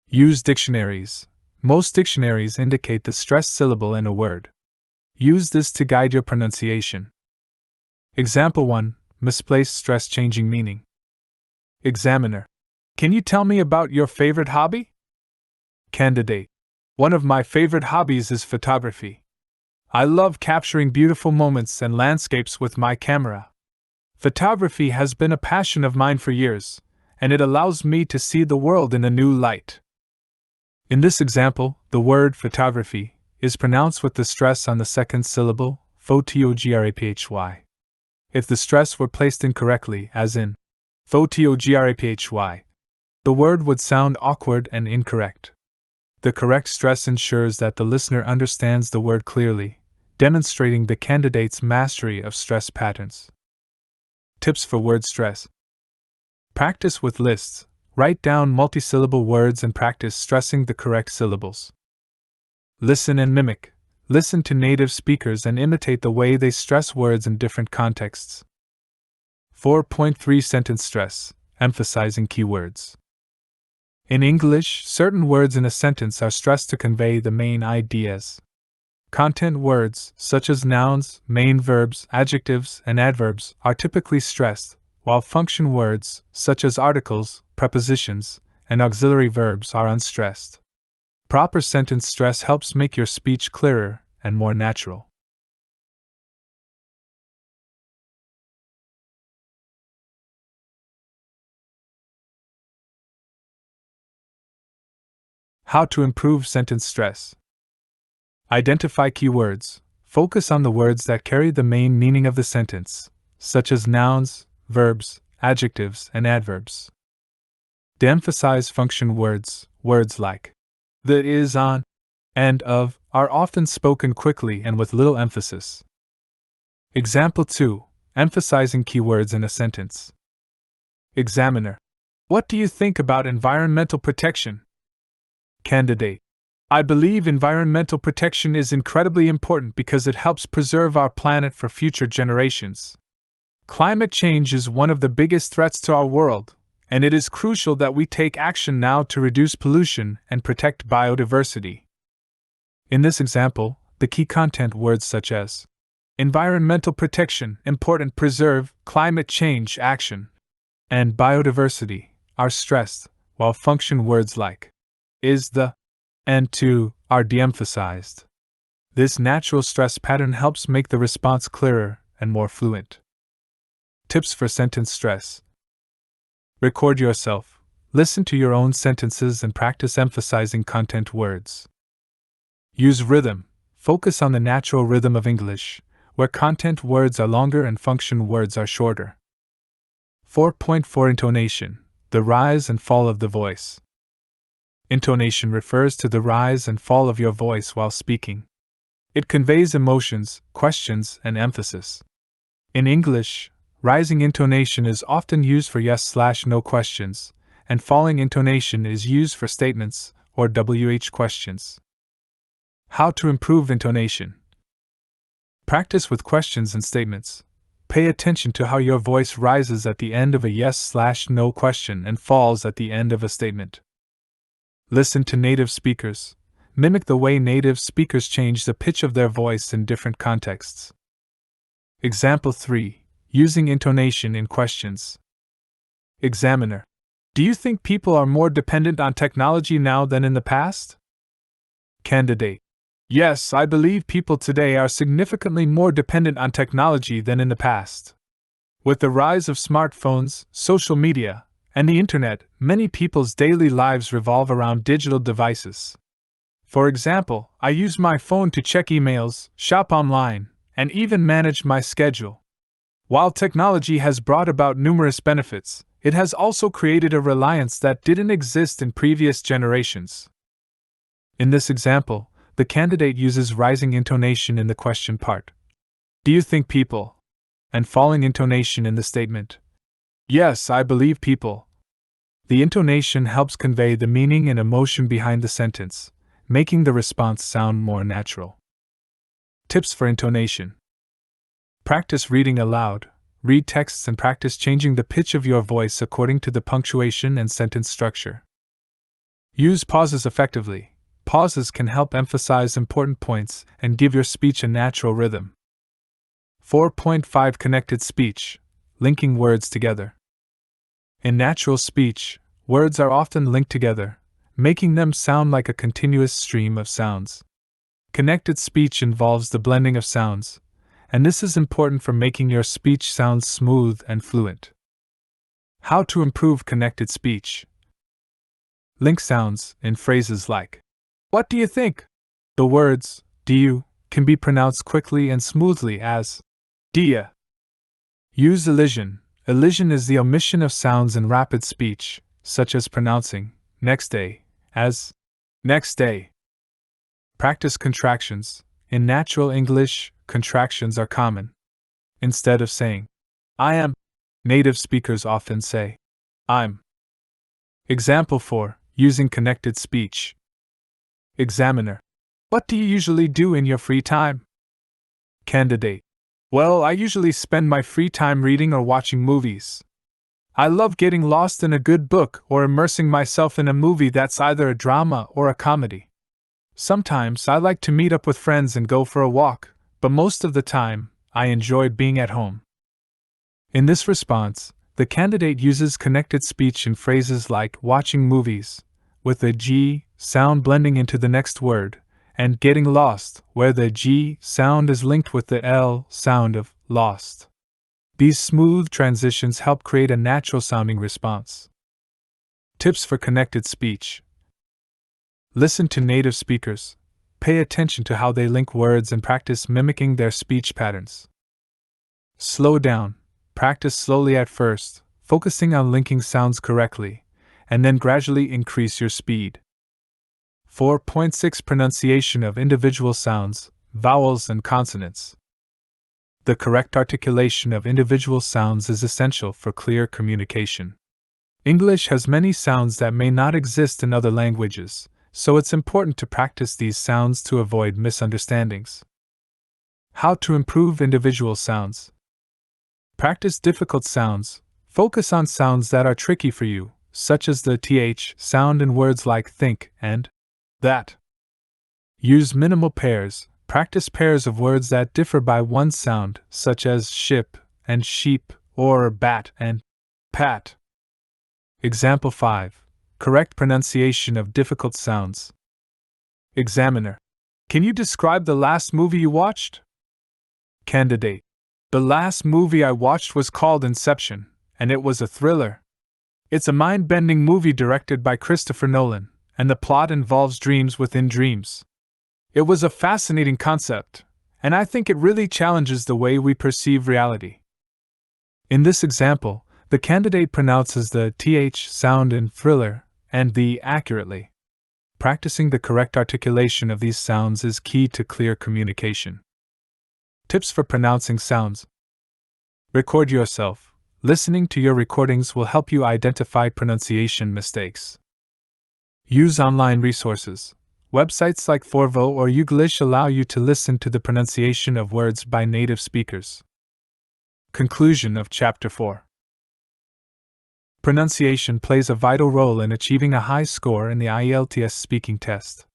Use dictionaries. Most dictionaries indicate the stressed syllable in a word. Use this to guide your pronunciation. Example 1. Misplaced stress changing meaning. Examiner. Can you tell me about your favorite hobby? Candidate. One of my favorite hobbies is photography. I love capturing beautiful moments and landscapes with my camera. Photography has been a passion of mine for years, and it allows me to see the world in a new light. In this example, the word photography is pronounced with the stress on the second syllable, photography. If the stress were placed incorrectly, as in photography, the word would sound awkward and incorrect. The correct stress ensures that the listener understands the word clearly, demonstrating the candidate's mastery of stress patterns. Tips for word stress. Practice with lists. Write down multisyllable words and practice stressing the correct syllables. Listen and mimic. Listen to native speakers and imitate the way they stress words in different contexts. 4.3 Sentence stress. Emphasizing keywords. In English, certain words in a sentence are stressed to convey the main ideas. Content words, such as nouns, main verbs, adjectives, and adverbs, are typically stressed, while function words, such as articles, prepositions, and auxiliary verbs, are unstressed. Proper sentence stress helps make your speech clearer and more natural. How to improve sentence stress. Identify keywords. Focus on the words that carry the main meaning of the sentence, such as nouns, verbs, adjectives, and adverbs. De-emphasize function words. Words like the, is, on, and of are often spoken quickly and with little emphasis. Example 2. Emphasizing keywords in a sentence. Examiner. What do you think about environmental protection? Candidate. I believe environmental protection is incredibly important because it helps preserve our planet for future generations. Climate change is one of the biggest threats to our world, and it is crucial that we take action now to reduce pollution and protect biodiversity. In this example, the key content words such as environmental protection, important, preserve, climate change, action, and biodiversity are stressed, while function words like is, the, and to are de-emphasized. This natural stress pattern helps make the response clearer and more fluent. Tips for sentence stress. Record yourself. Listen to your own sentences and practice emphasizing content words. Use rhythm. Focus on the natural rhythm of English, where content words are longer and function words are shorter. 4.4 Intonation. The rise and fall of the voice. Intonation refers to the rise and fall of your voice while speaking. It conveys emotions, questions, and emphasis. In English, rising intonation is often used for yes/no questions, and falling intonation is used for statements or WH questions. How to improve intonation. Practice with questions and statements. Pay attention to how your voice rises at the end of a yes/no question and falls at the end of a statement. Listen to native speakers. Mimic the way native speakers change the pitch of their voice in different contexts. Example 3. Using intonation in questions. Examiner. Do you think people are more dependent on technology now than in the past? Candidate. Yes, I believe people today are significantly more dependent on technology than in the past. With the rise of smartphones, social media, and the internet, many people's daily lives revolve around digital devices. For example, I use my phone to check emails, shop online, and even manage my schedule. While technology has brought about numerous benefits, it has also created a reliance that didn't exist in previous generations. In this example, the candidate uses rising intonation in the question part. Do you think people? And falling intonation in the statement. Yes, I believe people. The intonation helps convey the meaning and emotion behind the sentence, making the response sound more natural. Tips for intonation. Practice reading aloud. Read texts and practice changing the pitch of your voice according to the punctuation and sentence structure. Use pauses effectively. Pauses can help emphasize important points and give your speech a natural rhythm. 4.5 Connected speech, linking words together. In natural speech, words are often linked together, making them sound like a continuous stream of sounds. Connected speech involves the blending of sounds, and this is important for making your speech sound smooth and fluent. How to improve connected speech? Link sounds in phrases like, "What do you think?" The words, "do you," can be pronounced quickly and smoothly as, "dia." Use elision. Elision is the omission of sounds in rapid speech, such as pronouncing next day as next day. Practice contractions. In natural English, contractions are common. Instead of saying, "I am," native speakers often say, "I'm." Example 4. Using connected speech. Examiner. What do you usually do in your free time? Candidate. Well, I usually spend my free time reading or watching movies. I love getting lost in a good book or immersing myself in a movie that's either a drama or a comedy. Sometimes I like to meet up with friends and go for a walk, but most of the time, I enjoy being at home. In this response, the candidate uses connected speech in phrases like watching movies, with the G sound blending into the next word, and getting lost, where the G sound is linked with the L sound of lost. These smooth transitions help create a natural sounding response. Tips for connected speech. Listen to native speakers. Pay attention to how they link words and practice mimicking their speech patterns. Slow down. Practice slowly at first, focusing on linking sounds correctly, and then gradually increase your speed. 4.6 Pronunciation of individual sounds, vowels and consonants. The correct articulation of individual sounds is essential for clear communication. English has many sounds that may not exist in other languages, so it's important to practice these sounds to avoid misunderstandings. How to improve individual sounds. Practice difficult sounds. Focus on sounds that are tricky for you, such as the th sound in words like think and that. Use minimal pairs. Practice pairs of words that differ by one sound, such as ship and sheep, or bat and pat. Example 5. Correct pronunciation of difficult sounds. Examiner. Can you describe the last movie you watched? Candidate. The last movie I watched was called Inception, and it was a thriller. It's a mind-bending movie directed by Christopher Nolan, and the plot involves dreams within dreams. It was a fascinating concept, and I think it really challenges the way we perceive reality. In this example, the candidate pronounces the th sound in thriller and the accurately. Practicing the correct articulation of these sounds is key to clear communication. Tips for pronouncing sounds. Record yourself. Listening to your recordings will help you identify pronunciation mistakes. Use online resources. Websites like Forvo or Youglish allow you to listen to the pronunciation of words by native speakers. Conclusion of Chapter 4. Pronunciation plays a vital role in achieving a high score in the Ielts speaking test.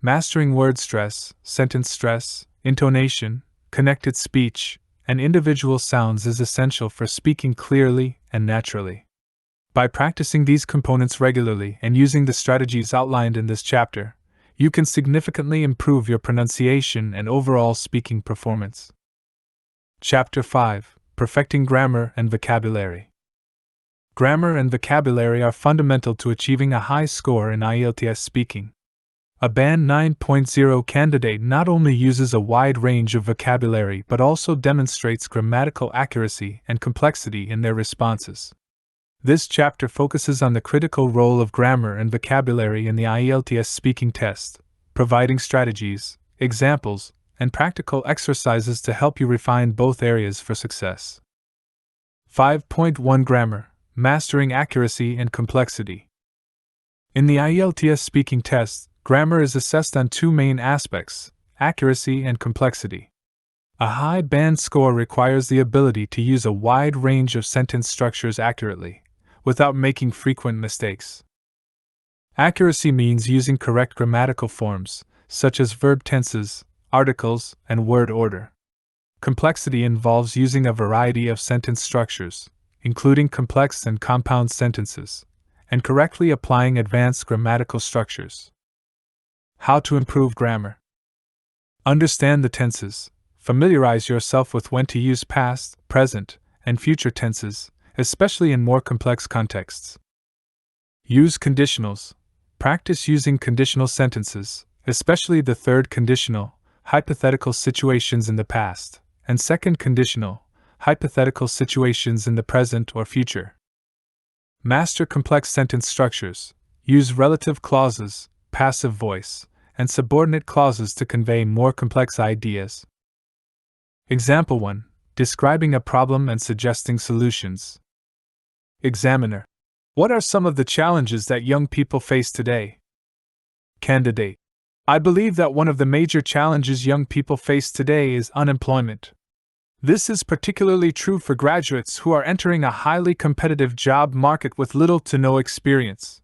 Mastering word stress, sentence stress, intonation, connected speech, and individual sounds is essential for speaking clearly and naturally. By practicing these components regularly and using the strategies outlined in this chapter, you can significantly improve your pronunciation and overall speaking performance. Chapter 5. Perfecting Grammar and Vocabulary. Grammar and vocabulary are fundamental to achieving a high score in Ielts speaking. A Band 9.0 candidate not only uses a wide range of vocabulary but also demonstrates grammatical accuracy and complexity in their responses. This chapter focuses on the critical role of grammar and vocabulary in the Ielts speaking test, providing strategies, examples, and practical exercises to help you refine both areas for success. 5.1 Grammar, Mastering Accuracy and Complexity. In the Ielts speaking test, grammar is assessed on two main aspects: accuracy and complexity. A high band score requires the ability to use a wide range of sentence structures accurately, without making frequent mistakes. Accuracy means using correct grammatical forms, such as verb tenses, articles, and word order. Complexity involves using a variety of sentence structures, including complex and compound sentences, and correctly applying advanced grammatical structures. How to improve grammar. Understand the tenses. Familiarize yourself with when to use past, present, and future tenses, especially in more complex contexts. Use conditionals. Practice using conditional sentences, especially the third conditional, hypothetical situations in the past, and second conditional, hypothetical situations in the present or future. Master complex sentence structures. Use relative clauses, passive voice, and subordinate clauses to convey more complex ideas. Example 1. Describing a problem and suggesting solutions. Examiner. What are some of the challenges that young people face today? Candidate. I believe that one of the major challenges young people face today is unemployment. This is particularly true for graduates who are entering a highly competitive job market with little to no experience.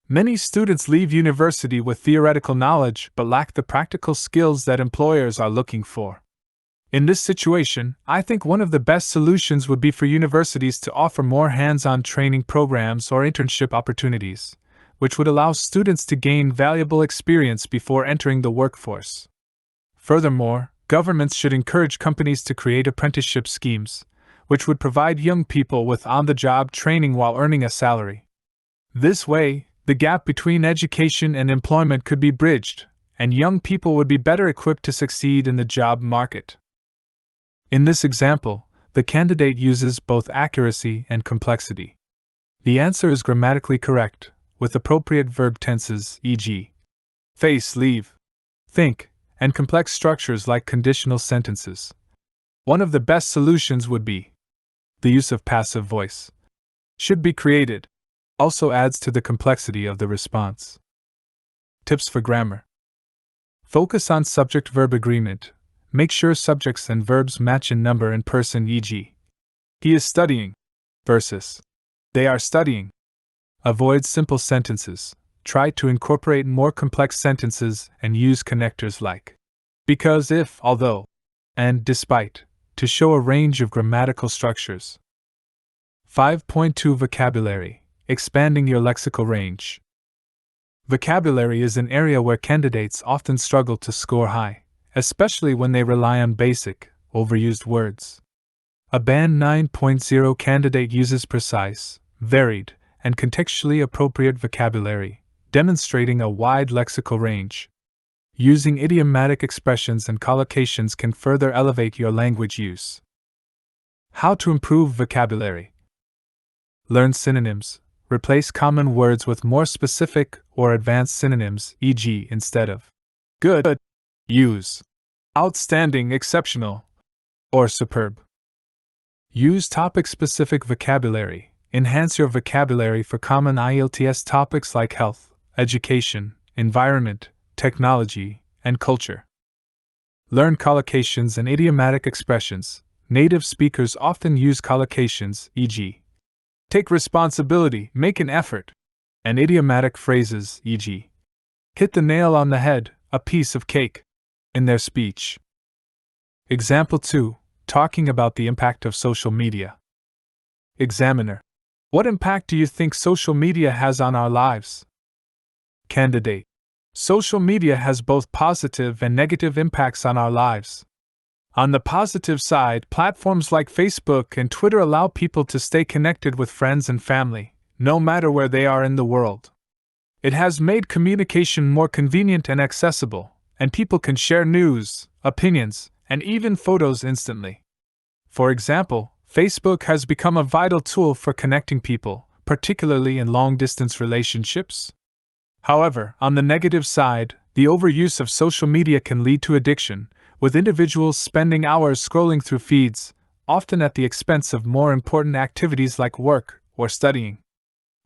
Many students leave university with theoretical knowledge but lack the practical skills that employers are looking for. In this situation, I think one of the best solutions would be for universities to offer more hands-on training programs or internship opportunities, which would allow students to gain valuable experience before entering the workforce. Furthermore, governments should encourage companies to create apprenticeship schemes, which would provide young people with on-the-job training while earning a salary. This way, the gap between education and employment could be bridged, and young people would be better equipped to succeed in the job market. In this example, the candidate uses both accuracy and complexity. The answer is grammatically correct, with appropriate verb tenses, e.g., face, leave, think, and complex structures like conditional sentences. One of the best solutions would be the use of passive voice. Should be created. Also adds to the complexity of the response. Tips for grammar. Focus on subject-verb agreement. Make sure subjects and verbs match in number and person, e.g., he is studying versus they are studying. Avoid simple sentences. Try to incorporate more complex sentences and use connectors like because, if, although, and despite to show a range of grammatical structures. 5.2 Vocabulary. Expanding your lexical range. Vocabulary is an area where candidates often struggle to score high, especially when they rely on basic, overused words. A Band 9.0 candidate uses precise, varied, and contextually appropriate vocabulary, demonstrating a wide lexical range. Using idiomatic expressions and collocations can further elevate your language use. How to improve vocabulary. Learn synonyms. Replace common words with more specific or advanced synonyms, e.g., instead of good, use outstanding, exceptional, or superb. Use topic-specific vocabulary. Enhance your vocabulary for common Ielts topics like health, education, environment, technology, and culture. Learn collocations and idiomatic expressions. Native speakers often use collocations, e.g., take responsibility, make an effort, and idiomatic phrases, e.g., hit the nail on the head, a piece of cake, in their speech. Example 2. Talking about the impact of social media. Examiner. What impact do you think social media has on our lives? Candidate. Social media has both positive and negative impacts on our lives. On the positive side, platforms like Facebook and Twitter allow people to stay connected with friends and family, no matter where they are in the world. It has made communication more convenient and accessible, and people can share news, opinions, and even photos instantly. For example, Facebook has become a vital tool for connecting people, particularly in long-distance relationships. However, on the negative side, the overuse of social media can lead to addiction, with individuals spending hours scrolling through feeds, often at the expense of more important activities like work or studying.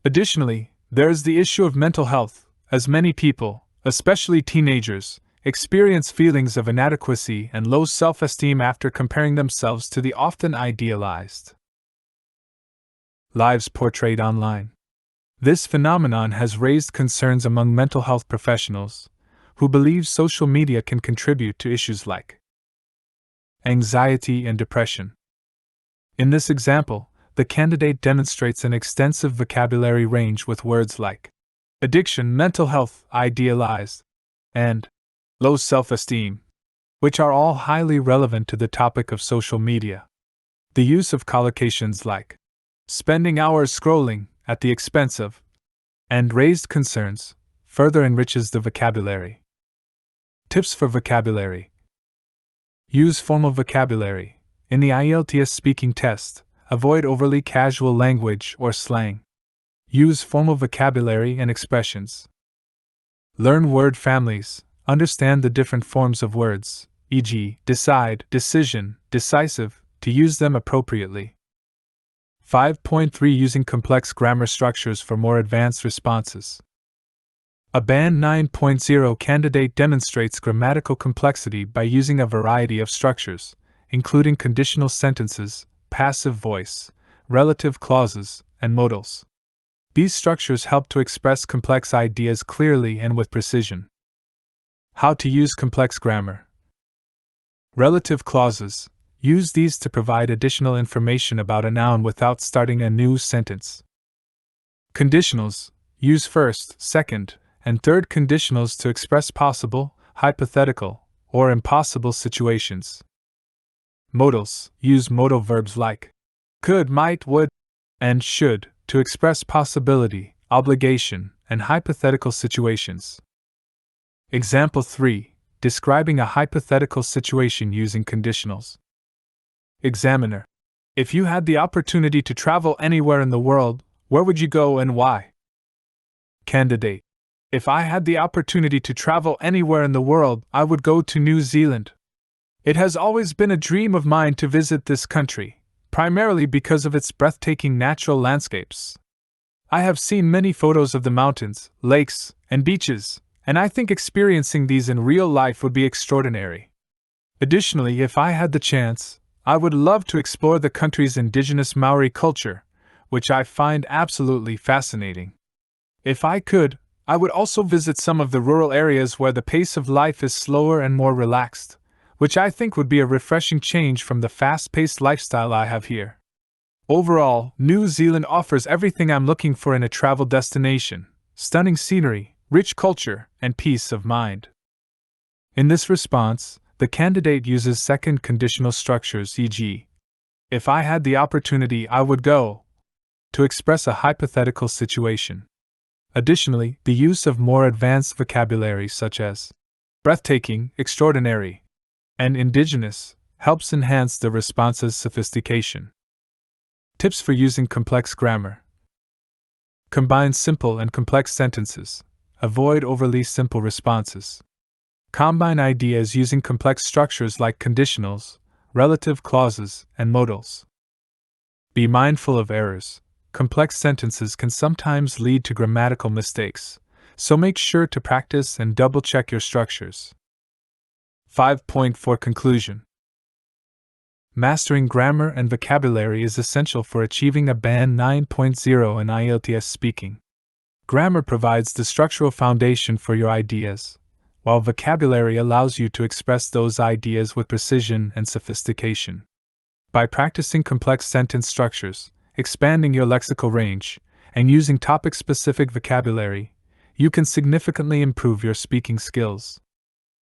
Additionally, there is the issue of mental health, as many people, especially teenagers, experience feelings of inadequacy and low self-esteem after comparing themselves to the often idealized lives portrayed online. This phenomenon has raised concerns among mental health professionals, who believe social media can contribute to issues like anxiety and depression. In this example, the candidate demonstrates an extensive vocabulary range with words like addiction, mental health, idealized, and low self-esteem, which are all highly relevant to the topic of social media. The use of collocations like spending hours scrolling at the expense of and raised concerns further enriches the vocabulary. Tips for vocabulary. Use formal vocabulary. In the Ielts speaking test, avoid overly casual language or slang. Use formal vocabulary and expressions. Learn word families. Understand the different forms of words, e.g., decide, decision, decisive, to use them appropriately. 5.3 Using complex grammar structures for more advanced responses. A Band 9.0 candidate demonstrates grammatical complexity by using a variety of structures, including conditional sentences, passive voice, relative clauses, and modals. These structures help to express complex ideas clearly and with precision. How to use complex grammar. Relative clauses. Use these to provide additional information about a noun without starting a new sentence. Conditionals. Use first, second, and third conditionals to express possible, hypothetical, or impossible situations. Modals. Use modal verbs like could, might, would, and should to express possibility, obligation, and hypothetical situations. Example 3. Describing a hypothetical situation using conditionals. Examiner. If you had the opportunity to travel anywhere in the world, where would you go and why? Candidate. If I had the opportunity to travel anywhere in the world, I would go to New Zealand. It has always been a dream of mine to visit this country, primarily because of its breathtaking natural landscapes. I have seen many photos of the mountains, lakes, and beaches, and I think experiencing these in real life would be extraordinary. Additionally, if I had the chance, I would love to explore the country's indigenous Maori culture, which I find absolutely fascinating. If I could, I would also visit some of the rural areas where the pace of life is slower and more relaxed, which I think would be a refreshing change from the fast-paced lifestyle I have here. Overall, New Zealand offers everything I'm looking for in a travel destination: stunning scenery, rich culture, and peace of mind. In this response, the candidate uses second conditional structures, e.g., if I had the opportunity, I would go, to express a hypothetical situation. Additionally, the use of more advanced vocabulary such as breathtaking, extraordinary, and indigenous helps enhance the response's sophistication. Tips for using complex grammar. Combine simple and complex sentences. Avoid overly simple responses. Combine ideas using complex structures like conditionals, relative clauses, and modals. Be mindful of errors. Complex sentences can sometimes lead to grammatical mistakes, so make sure to practice and double-check your structures. 5.4 Conclusion. Mastering grammar and vocabulary is essential for achieving a Band 9.0 in Ielts speaking. Grammar provides the structural foundation for your ideas, while vocabulary allows you to express those ideas with precision and sophistication. By practicing complex sentence structures, expanding your lexical range, and using topic-specific vocabulary, you can significantly improve your speaking skills.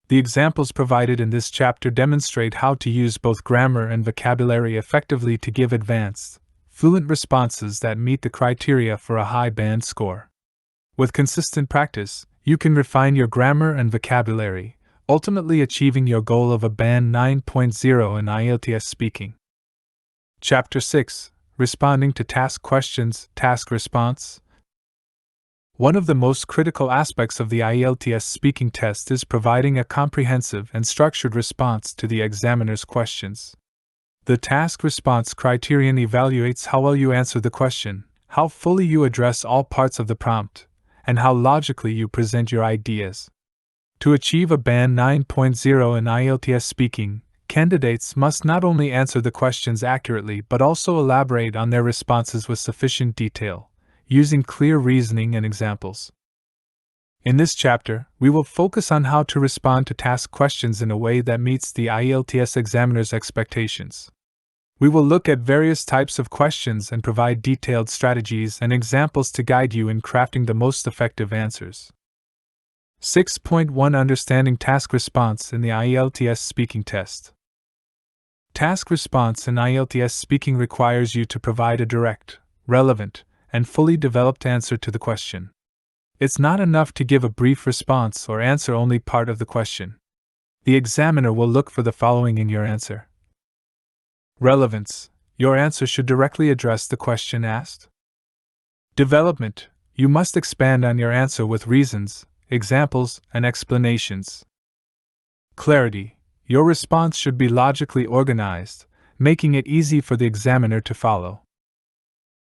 The examples provided in this chapter demonstrate how to use both grammar and vocabulary effectively to give advanced, fluent responses that meet the criteria for a high band score. With consistent practice, you can refine your grammar and vocabulary, ultimately achieving your goal of a Band 9.0 in Ielts speaking. Chapter 6. Responding to task questions, task response. One of the most critical aspects of the Ielts speaking test is providing a comprehensive and structured response to the examiner's questions. The task response criterion evaluates how well you answer the question, how fully you address all parts of the prompt, and how logically you present your ideas. To achieve a Band 9.0 in Ielts speaking, candidates must not only answer the questions accurately but also elaborate on their responses with sufficient detail, using clear reasoning and examples. In this chapter, we will focus on how to respond to task questions in a way that meets the Ielts examiner's expectations. We will look at various types of questions and provide detailed strategies and examples to guide you in crafting the most effective answers. 6.1 Understanding Task Response in the Ielts Speaking Test. Task response in Ielts speaking requires you to provide a direct, relevant, and fully developed answer to the question. It's not enough to give a brief response or answer only part of the question. The examiner will look for the following in your answer. Relevance. Your answer should directly address the question asked. Development. You must expand on your answer with reasons, examples, and explanations. Clarity. Your response should be logically organized, making it easy for the examiner to follow.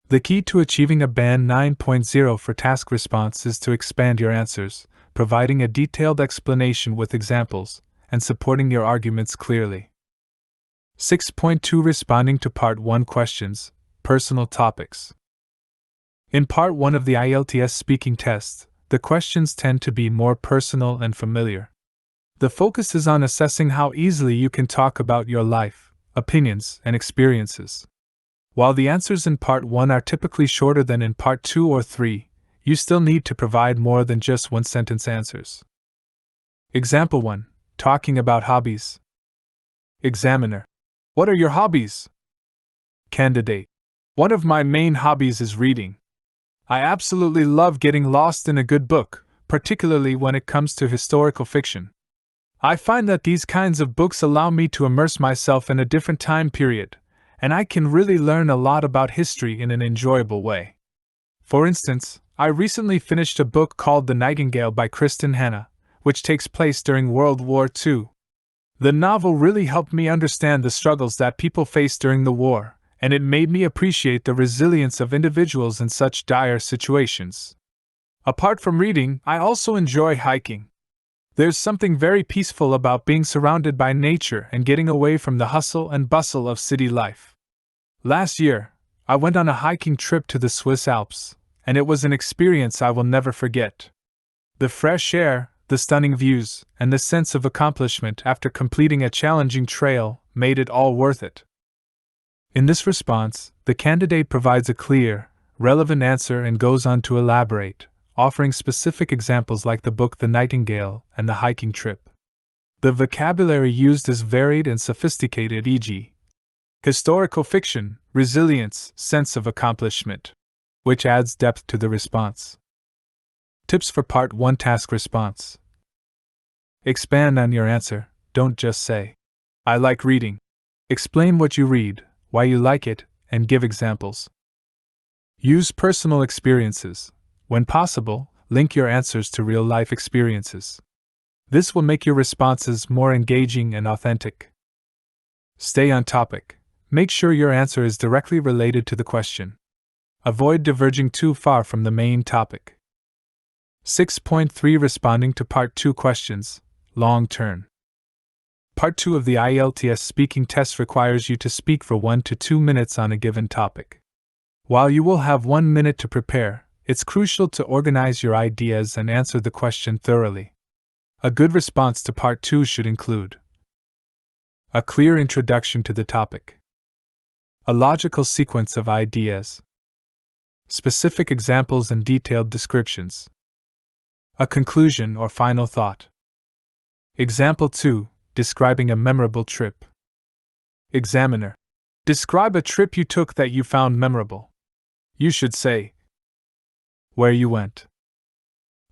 The key to achieving a band 9.0 for task response is to expand your answers, providing a detailed explanation with examples, and supporting your arguments clearly. 6.2 Responding to Part 1 Questions, Personal Topics. In Part 1 of the Ielts speaking test, the questions tend to be more personal and familiar. The focus is on assessing how easily you can talk about your life, opinions, and experiences. While the answers in Part 1 are typically shorter than in Part 2 or 3, you still need to provide more than just one-sentence answers. Example 1. Talking about hobbies. Examiner. What are your hobbies? Candidate. One of my main hobbies is reading. I absolutely love getting lost in a good book, particularly when it comes to historical fiction. I find that these kinds of books allow me to immerse myself in a different time period, and I can really learn a lot about history in an enjoyable way. For instance, I recently finished a book called The Nightingale by Kristen Hanna, which takes place during World War II. The novel really helped me understand the struggles that people faced during the war, and it made me appreciate the resilience of individuals in such dire situations. Apart from reading, I also enjoy hiking. There's something very peaceful about being surrounded by nature and getting away from the hustle and bustle of city life. Last year, I went on a hiking trip to the Swiss Alps, and it was an experience I will never forget. The fresh air, the stunning views, and the sense of accomplishment after completing a challenging trail made it all worth it. In this response, the candidate provides a clear, relevant answer and goes on to elaborate, offering specific examples like the book The Nightingale and the hiking trip. The vocabulary used is varied and sophisticated, e.g., historical fiction, resilience, sense of accomplishment, which adds depth to the response. Tips for Part 1 Task Response. Expand on your answer, don't just say, I like reading. Explain what you read, why you like it, and give examples. Use personal experiences. When possible, link your answers to real-life experiences. This will make your responses more engaging and authentic. Stay on topic. Make sure your answer is directly related to the question. Avoid diverging too far from the main topic. 6.3 Responding to Part 2 Questions, Long Turn. Part 2 of the Ielts speaking test requires you to speak for 1 to 2 minutes on a given topic. While you will have 1 minute to prepare, it's crucial to organize your ideas and answer the question thoroughly. A good response to Part 2 should include a clear introduction to the topic, a logical sequence of ideas, specific examples and detailed descriptions, a conclusion or final thought. Example 2. Describing a memorable trip. Examiner. Describe a trip you took that you found memorable. You should say where you went,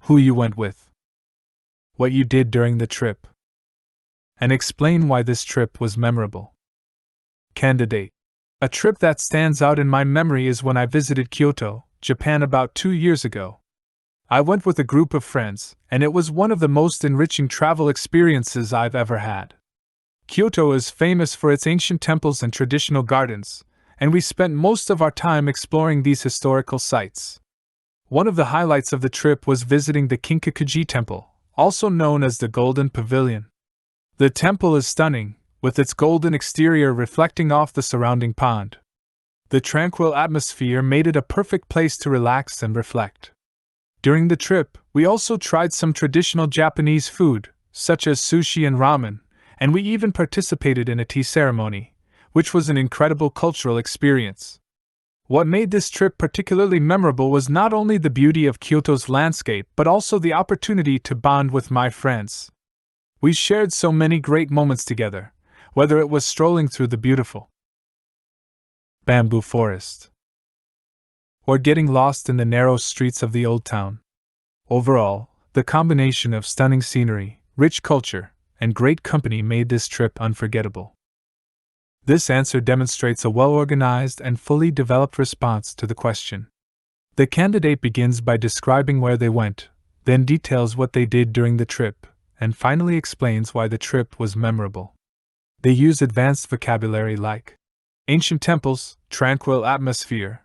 who you went with, what you did during the trip, and explain why this trip was memorable. Candidate. A trip that stands out in my memory is when I visited Kyoto, Japan about 2 years ago. I went with a group of friends, and it was one of the most enriching travel experiences I've ever had. Kyoto is famous for its ancient temples and traditional gardens, and we spent most of our time exploring these historical sites. One of the highlights of the trip was visiting the Kinkakuji Temple, also known as the Golden Pavilion. The temple is stunning, with its golden exterior reflecting off the surrounding pond. The tranquil atmosphere made it a perfect place to relax and reflect. During the trip, we also tried some traditional Japanese food, such as sushi and ramen, and we even participated in a tea ceremony, which was an incredible cultural experience. What made this trip particularly memorable was not only the beauty of Kyoto's landscape but also the opportunity to bond with my friends. We shared so many great moments together, whether it was strolling through the beautiful bamboo forest or getting lost in the narrow streets of the old town. Overall, the combination of stunning scenery, rich culture, and great company made this trip unforgettable. This answer demonstrates a well-organized and fully developed response to the question. The candidate begins by describing where they went, then details what they did during the trip, and finally explains why the trip was memorable. They use advanced vocabulary like ancient temples, tranquil atmosphere,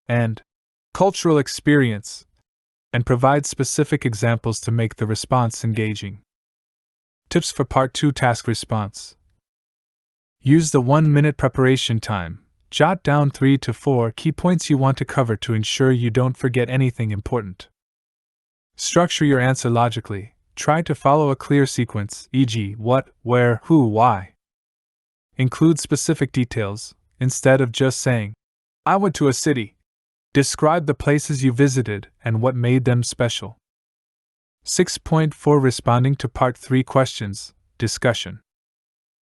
and cultural experience, and provide specific examples to make the response engaging. Tips for Part 2 Task Response. Use the 1-minute preparation time. Jot down 3 to 4 key points you want to cover to ensure you don't forget anything important. Structure your answer logically. Try to follow a clear sequence, e.g., what, where, who, why. Include specific details. Instead of just saying, I went to a city, describe the places you visited and what made them special. 6.4 Responding to Part 3 Questions, Discussion.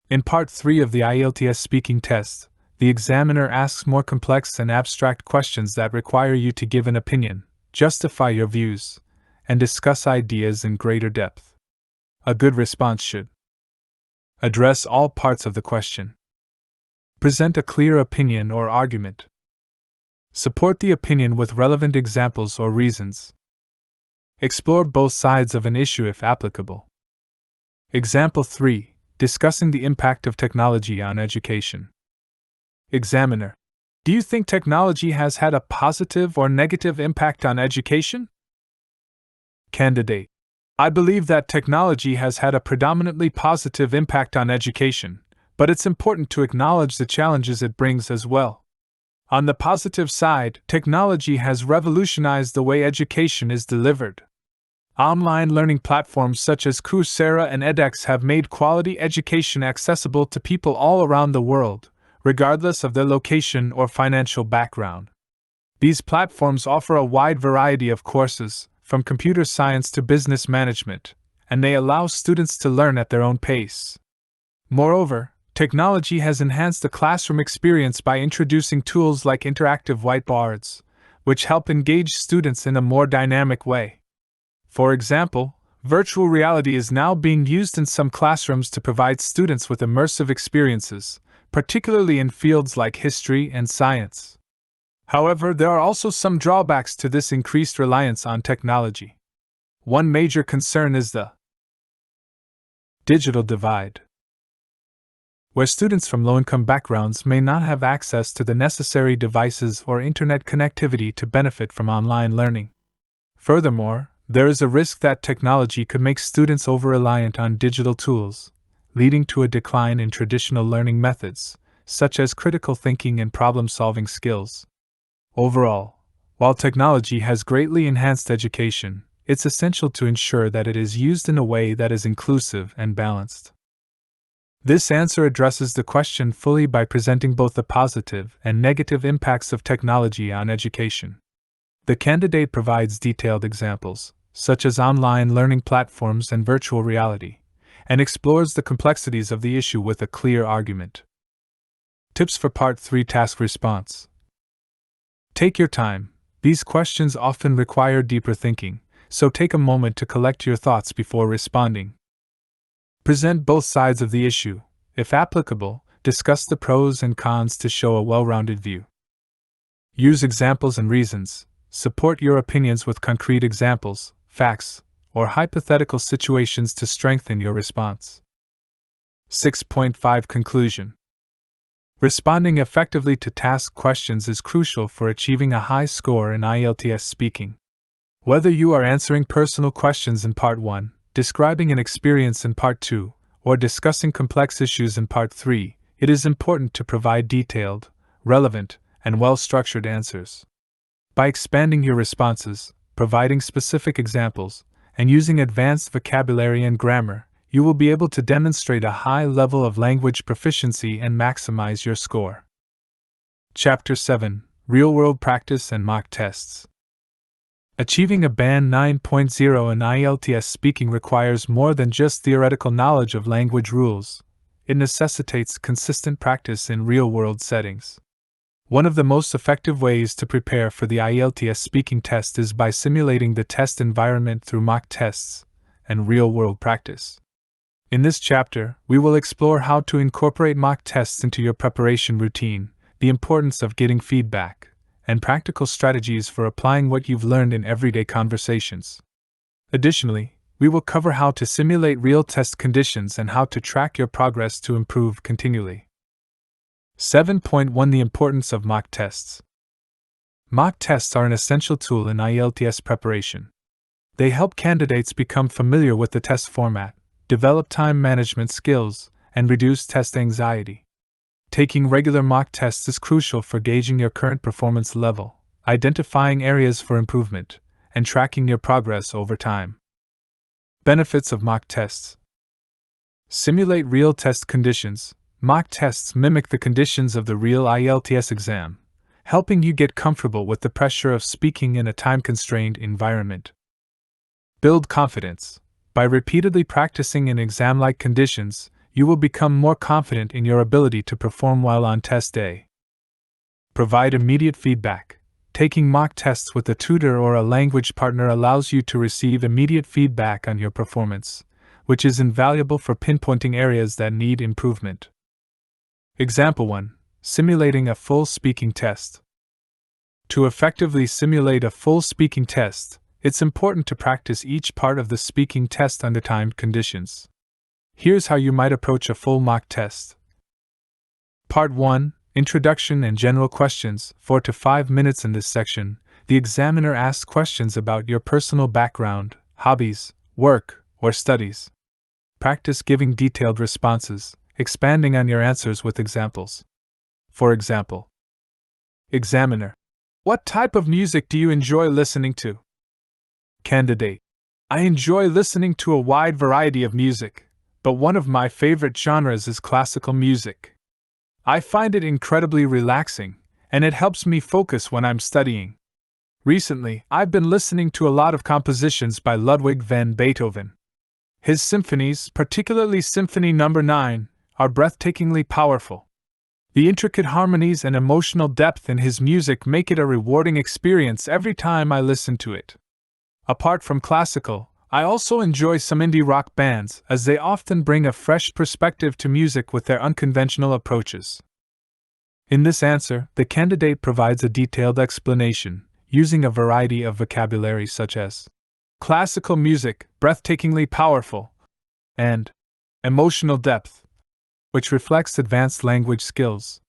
In Part 3 of the Ielts speaking test, the examiner asks more complex and abstract questions that require you to give an opinion, justify your views, and discuss ideas in greater depth. A good response should address all parts of the question. Present a clear opinion or argument. Support the opinion with relevant examples or reasons. Explore both sides of an issue if applicable. Example 3. Discussing the impact of technology on education. Examiner. Do you think technology has had a positive or negative impact on education? Candidate. I believe that technology has had a predominantly positive impact on education, but it's important to acknowledge the challenges it brings as well. On the positive side, technology has revolutionized the way education is delivered. Online learning platforms such as Coursera and edX have made quality education accessible to people all around the world, regardless of their location or financial background. These platforms offer a wide variety of courses, from computer science to business management, and they allow students to learn at their own pace. Moreover, technology has enhanced the classroom experience by introducing tools like interactive whiteboards, which help engage students in a more dynamic way. For example, virtual reality is now being used in some classrooms to provide students with immersive experiences, particularly in fields like history and science. However, there are also some drawbacks to this increased reliance on technology. One major concern is the digital divide, where students from low-income backgrounds may not have access to the necessary devices or internet connectivity to benefit from online learning. Furthermore, there is a risk that technology could make students over-reliant on digital tools, leading to a decline in traditional learning methods, such as critical thinking and problem-solving skills. Overall, while technology has greatly enhanced education, it's essential to ensure that it is used in a way that is inclusive and balanced. This answer addresses the question fully by presenting both the positive and negative impacts of technology on education. The candidate provides detailed examples, such as online learning platforms and virtual reality, and explores the complexities of the issue with a clear argument. Tips for Part 3 Task Response. Take your time. These questions often require deeper thinking, so take a moment to collect your thoughts before responding. Present both sides of the issue. If applicable, discuss the pros and cons to show a well-rounded view. Use examples and reasons. Support your opinions with concrete examples, facts, or hypothetical situations to strengthen your response. 6.5 Conclusion. Responding effectively to task questions is crucial for achieving a high score in Ielts speaking. Whether you are answering personal questions in Part 1, describing an experience in Part 2, or discussing complex issues in Part 3, it is important to provide detailed, relevant, and well-structured answers. By expanding your responses, providing specific examples, and using advanced vocabulary and grammar, you will be able to demonstrate a high level of language proficiency and maximize your score. Chapter 7: Real-World Practice and Mock Tests. Achieving a Band 9.0 in Ielts speaking requires more than just theoretical knowledge of language rules. It necessitates consistent practice in real-world settings. One of the most effective ways to prepare for the Ielts speaking test is by simulating the test environment through mock tests and real-world practice. In this chapter, we will explore how to incorporate mock tests into your preparation routine, the importance of getting feedback, and practical strategies for applying what you've learned in everyday conversations. Additionally, we will cover how to simulate real test conditions and how to track your progress to improve continually. 7.1 The importance of mock tests. Mock tests are an essential tool in Ielts preparation. They help candidates become familiar with the test format, develop time management skills, and reduce test anxiety. Taking regular mock tests is crucial for gauging your current performance level, identifying areas for improvement, and tracking your progress over time. Benefits of mock tests. Simulate real test conditions. Mock tests mimic the conditions of the real Ielts exam, helping you get comfortable with the pressure of speaking in a time-constrained environment. Build confidence. By repeatedly practicing in exam-like conditions, you will become more confident in your ability to perform well on test day. Provide immediate feedback. Taking mock tests with a tutor or a language partner allows you to receive immediate feedback on your performance, which is invaluable for pinpointing areas that need improvement. Example 1. Simulating a full speaking test. To effectively simulate a full speaking test, it's important to practice each part of the speaking test under timed conditions. Here's how you might approach a full mock test. Part 1. Introduction and General Questions. 4 to 5 minutes. In this section, the examiner asks questions about your personal background, hobbies, work, or studies. Practice giving detailed responses, expanding on your answers with examples. For example, Examiner: what type of music do you enjoy listening to? Candidate: I enjoy listening to a wide variety of music, but one of my favorite genres is classical music. I find it incredibly relaxing, and it helps me focus when I'm studying. Recently, I've been listening to a lot of compositions by Ludwig van Beethoven. His symphonies, particularly Symphony No. 9, are breathtakingly powerful. The intricate harmonies and emotional depth in his music make it a rewarding experience every time I listen to it. Apart from classical, I also enjoy some indie rock bands, as they often bring a fresh perspective to music with their unconventional approaches. In this answer, the candidate provides a detailed explanation, using a variety of vocabulary such as classical music, breathtakingly powerful, and emotional depth, which reflects advanced language skills.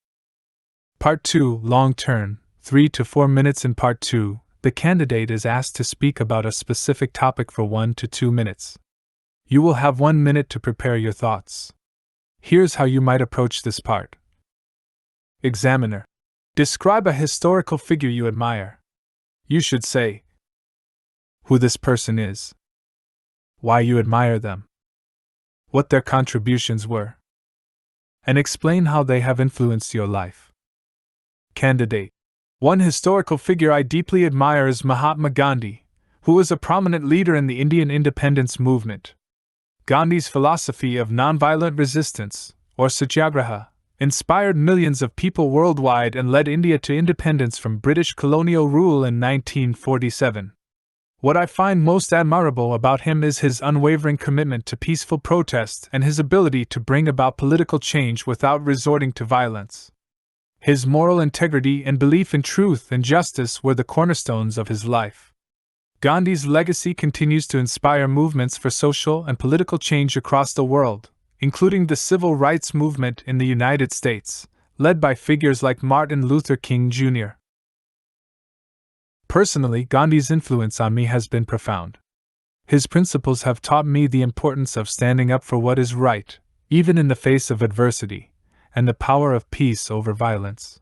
Part 2. Long turn. 3 to 4 minutes. In Part 2, the candidate is asked to speak about a specific topic for 1 to 2 minutes. You will have 1 minute to prepare your thoughts. Here's how you might approach this part. Examiner: describe a historical figure you admire. You should say who this person is, why you admire them, what their contributions were, and explain how they have influenced your life. Candidate: one historical figure I deeply admire is Mahatma Gandhi, who was a prominent leader in the Indian independence movement. Gandhi's philosophy of nonviolent resistance, or satyagraha, inspired millions of people worldwide and led India to independence from British colonial rule in 1947. What I find most admirable about him is his unwavering commitment to peaceful protest and his ability to bring about political change without resorting to violence. His moral integrity and belief in truth and justice were the cornerstones of his life. Gandhi's legacy continues to inspire movements for social and political change across the world, including the civil rights movement in the United States, led by figures like Martin Luther King Jr. Personally, Gandhi's influence on me has been profound. His principles have taught me the importance of standing up for what is right, even in the face of adversity, and the power of peace over violence.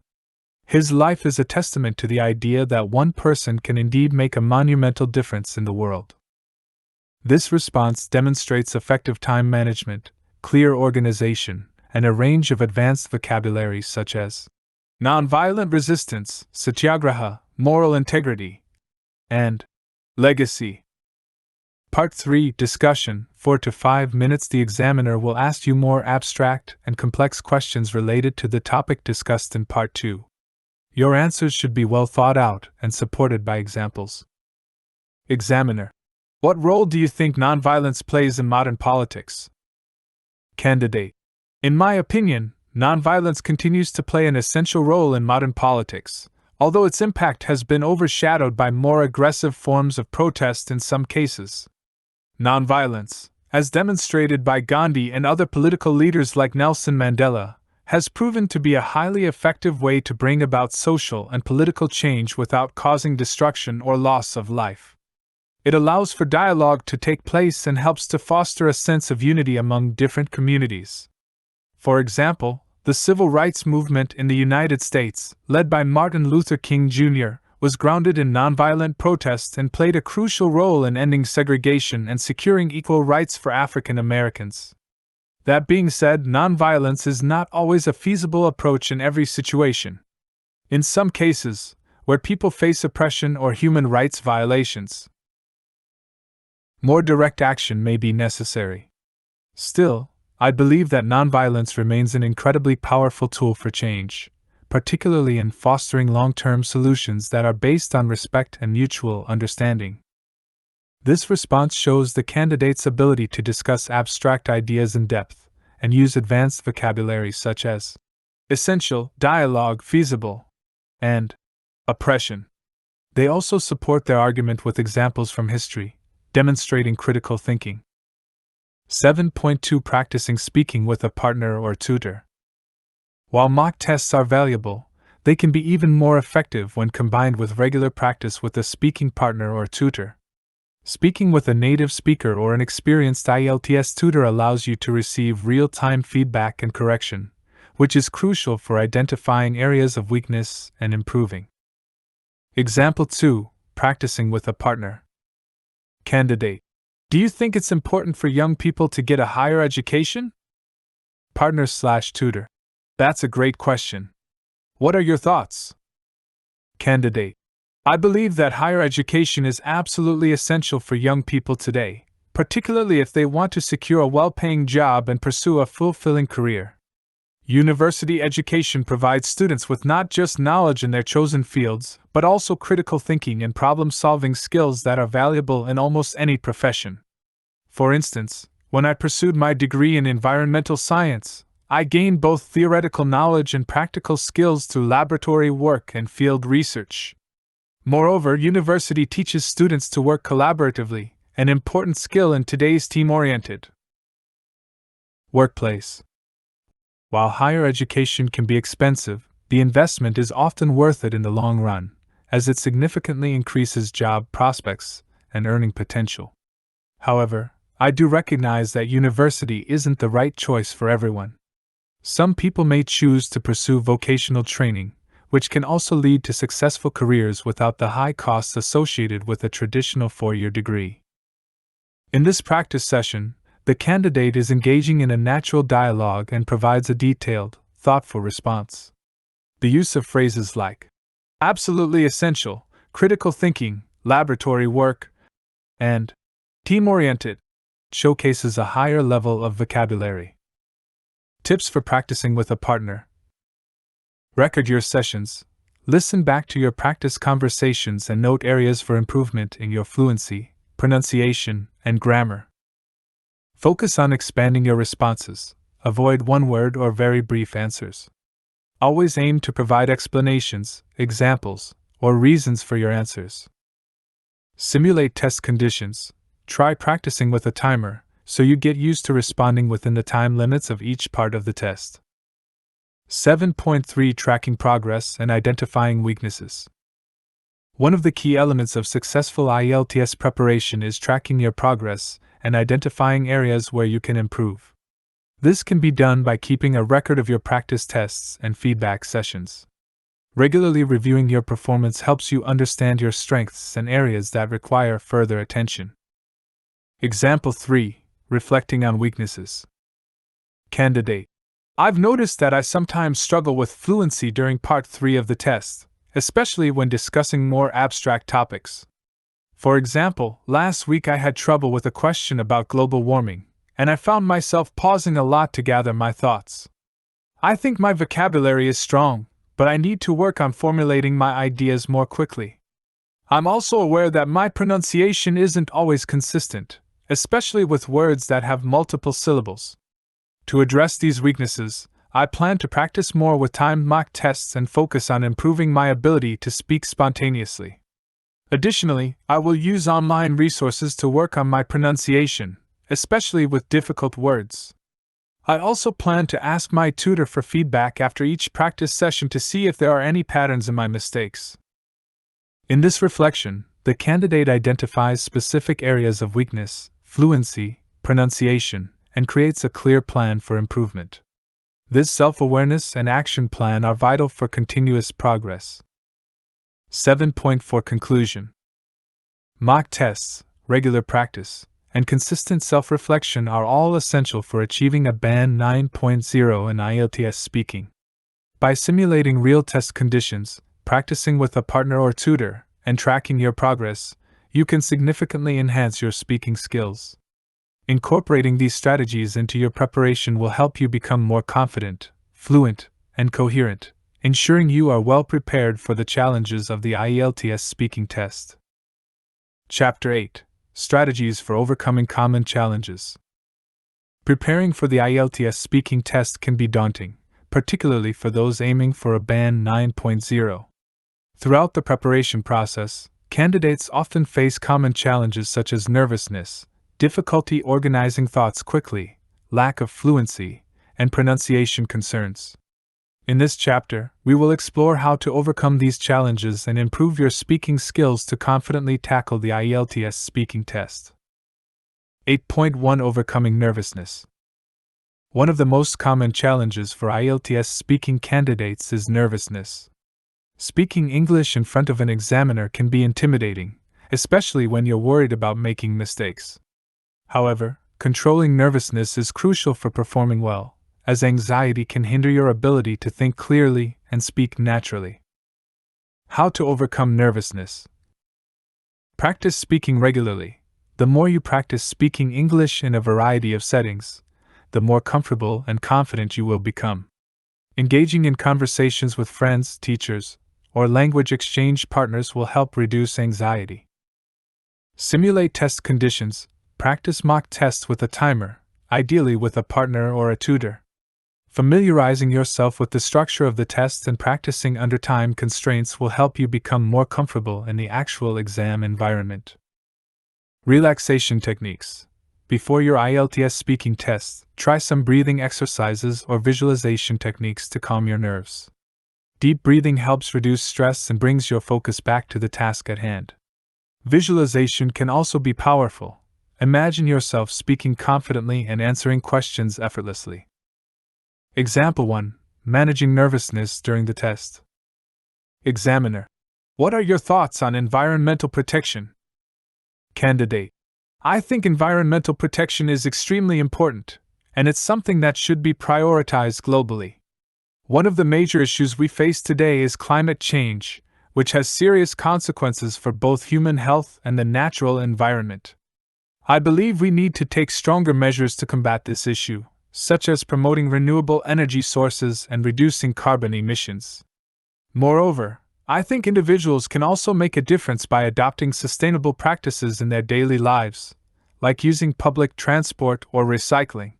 His life is a testament to the idea that one person can indeed make a monumental difference in the world. This response demonstrates effective time management, clear organization, and a range of advanced vocabularies such as nonviolent resistance, satyagraha, moral integrity, and legacy. Part 3 Discussion 4 to 5 minutes. The examiner will ask you more abstract and complex questions related to the topic discussed in Part 2. Your answers should be well thought out and supported by examples. Examiner: what role do you think nonviolence plays in modern politics? Candidate: in my opinion, nonviolence continues to play an essential role in modern politics, although its impact has been overshadowed by more aggressive forms of protest in some cases. Nonviolence, as demonstrated by Gandhi and other political leaders like Nelson Mandela, has proven to be a highly effective way to bring about social and political change without causing destruction or loss of life. It allows for dialogue to take place and helps to foster a sense of unity among different communities. For example, the civil rights movement in the United States, led by Martin Luther King Jr., was grounded in nonviolent protest and played a crucial role in ending segregation and securing equal rights for African Americans. That being said, nonviolence is not always a feasible approach in every situation. In some cases, where people face oppression or human rights violations, more direct action may be necessary. Still, I believe that nonviolence remains an incredibly powerful tool for change, particularly in fostering long-term solutions that are based on respect and mutual understanding. This response shows the candidate's ability to discuss abstract ideas in depth and use advanced vocabulary such as essential, dialogue, feasible, and oppression. They also support their argument with examples from history, demonstrating critical thinking. 7.2 Practicing speaking with a partner or tutor. While mock tests are valuable, they can be even more effective when combined with regular practice with a speaking partner or tutor. Speaking with a native speaker or an experienced Ielts tutor allows you to receive real-time feedback and correction, which is crucial for identifying areas of weakness and improving. Example 2. Practicing with a partner. Candidate: do you think it's important for young people to get a higher education? Partner/tutor: that's a great question. What are your thoughts? Candidate: I believe that higher education is absolutely essential for young people today, particularly if they want to secure a well-paying job and pursue a fulfilling career. University education provides students with not just knowledge in their chosen fields, but also critical thinking and problem-solving skills that are valuable in almost any profession. For instance, when I pursued my degree in environmental science, I gained both theoretical knowledge and practical skills through laboratory work and field research. Moreover, university teaches students to work collaboratively, an important skill in today's team-oriented workplace. While higher education can be expensive, the investment is often worth it in the long run, as it significantly increases job prospects and earning potential. However, I do recognize that university isn't the right choice for everyone. Some people may choose to pursue vocational training, which can also lead to successful careers without the high costs associated with a traditional four-year degree. In this practice session, the candidate is engaging in a natural dialogue and provides a detailed, thoughtful response. The use of phrases like absolutely essential, critical thinking, laboratory work, and team-oriented showcases a higher level of vocabulary. Tips for practicing with a partner. Record your sessions, listen back to your practice conversations and note areas for improvement in your fluency, pronunciation, and grammar. Focus on expanding your responses. Avoid one-word or very brief answers. Always aim to provide explanations, examples, or reasons for your answers. Simulate test conditions. Try practicing with a timer, so you get used to responding within the time limits of each part of the test. 7.3 Tracking progress and identifying weaknesses. One of the key elements of successful Ielts preparation is tracking your progress and identifying areas where you can improve. This can be done by keeping a record of your practice tests and feedback sessions. Regularly reviewing your performance helps you understand your strengths and areas that require further attention. Example 3. Reflecting on weaknesses. Candidate: I've noticed that I sometimes struggle with fluency during part 3 of the test, especially when discussing more abstract topics. For example, last week I had trouble with a question about global warming, and I found myself pausing a lot to gather my thoughts. I think my vocabulary is strong, but I need to work on formulating my ideas more quickly. I'm also aware that my pronunciation isn't always consistent, especially with words that have multiple syllables. To address these weaknesses, I plan to practice more with timed mock tests and focus on improving my ability to speak spontaneously. Additionally, I will use online resources to work on my pronunciation, especially with difficult words. I also plan to ask my tutor for feedback after each practice session to see if there are any patterns in my mistakes. In this reflection, the candidate identifies specific areas of weakness, fluency, pronunciation, and creates a clear plan for improvement. This self-awareness and action plan are vital for continuous progress. 7.4 Conclusion. Mock tests, regular practice, and consistent self-reflection are all essential for achieving a Band 9.0 in Ielts speaking. By simulating real test conditions, practicing with a partner or tutor, and tracking your progress, you can significantly enhance your speaking skills. Incorporating these strategies into your preparation will help you become more confident, fluent, and coherent, ensuring you are well prepared for the challenges of the Ielts speaking test. Chapter 8. Strategies for overcoming common challenges. Preparing for the Ielts speaking test can be daunting, particularly for those aiming for a Band 9.0. Throughout the preparation process, candidates often face common challenges such as nervousness, difficulty organizing thoughts quickly, lack of fluency, and pronunciation concerns. In this chapter, we will explore how to overcome these challenges and improve your speaking skills to confidently tackle the Ielts speaking test. 8.1 Overcoming nervousness. One of the most common challenges for Ielts speaking candidates is nervousness. Speaking English in front of an examiner can be intimidating, especially when you're worried about making mistakes. However, controlling nervousness is crucial for performing well, as anxiety can hinder your ability to think clearly and speak naturally. How to overcome nervousness. Practice speaking regularly. The more you practice speaking English in a variety of settings, the more comfortable and confident you will become. Engaging in conversations with friends, teachers, or language exchange partners will help reduce anxiety. Simulate test conditions. Practice mock tests with a timer, ideally with a partner or a tutor. Familiarizing yourself with the structure of the test and practicing under time constraints will help you become more comfortable in the actual exam environment. Relaxation techniques. Before your Ielts speaking test, try some breathing exercises or visualization techniques to calm your nerves. Deep breathing helps reduce stress and brings your focus back to the task at hand. Visualization can also be powerful. Imagine yourself speaking confidently and answering questions effortlessly. Example 1. Managing nervousness during the test. Examiner: What are your thoughts on environmental protection? Candidate: I think environmental protection is extremely important, and it's something that should be prioritized globally. One of the major issues we face today is climate change, which has serious consequences for both human health and the natural environment. I believe we need to take stronger measures to combat this issue, such as promoting renewable energy sources and reducing carbon emissions. Moreover, I think individuals can also make a difference by adopting sustainable practices in their daily lives, like using public transport or recycling.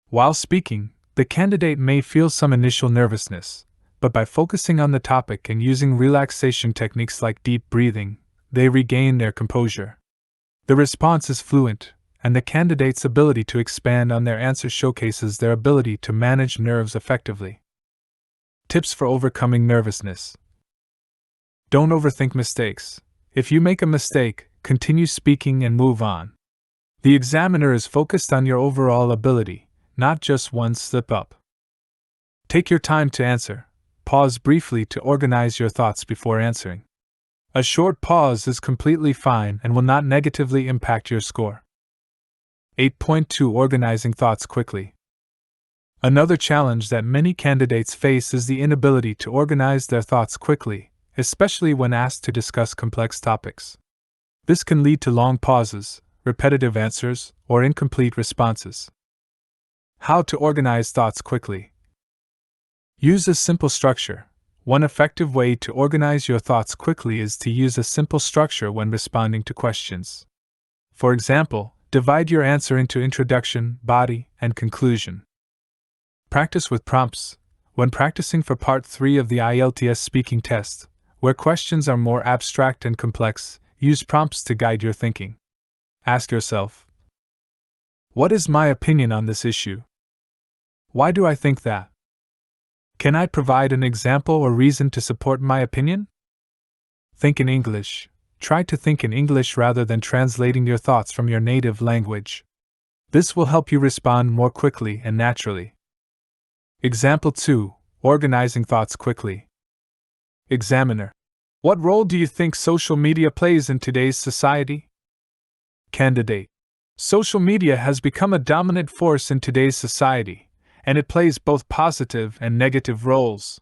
While speaking, the candidate may feel some initial nervousness, but by focusing on the topic and using relaxation techniques like deep breathing, they regain their composure. The response is fluent, and the candidate's ability to expand on their answer showcases their ability to manage nerves effectively. Tips for overcoming nervousness. Don't overthink mistakes. If you make a mistake, continue speaking and move on. The examiner is focused on your overall ability, not just one slip up. Take your time to answer. pause briefly to organize your thoughts before answering. A short pause is completely fine and will not negatively impact your score. 8.2 Organizing thoughts quickly. Another challenge that many candidates face is the inability to organize their thoughts quickly, especially when asked to discuss complex topics. This can lead to long pauses, repetitive answers, or incomplete responses. How to organize thoughts quickly. Use a simple structure. One effective way to organize your thoughts quickly is to use a simple structure when responding to questions. For example, divide your answer into introduction, body, and conclusion. Practice with prompts. When practicing for Part 3 of the Ielts speaking test, where questions are more abstract and complex, use prompts to guide your thinking. Ask yourself, what is my opinion on this issue? Why do I think that? Can I provide an example or reason to support my opinion? Think in English. Try to think in English rather than translating your thoughts from your native language. This will help you respond more quickly and naturally. Example 2. Organizing thoughts quickly. Examiner. What role do you think social media plays in today's society? Candidate. Social media has become a dominant force in today's society, and it plays both positive and negative roles.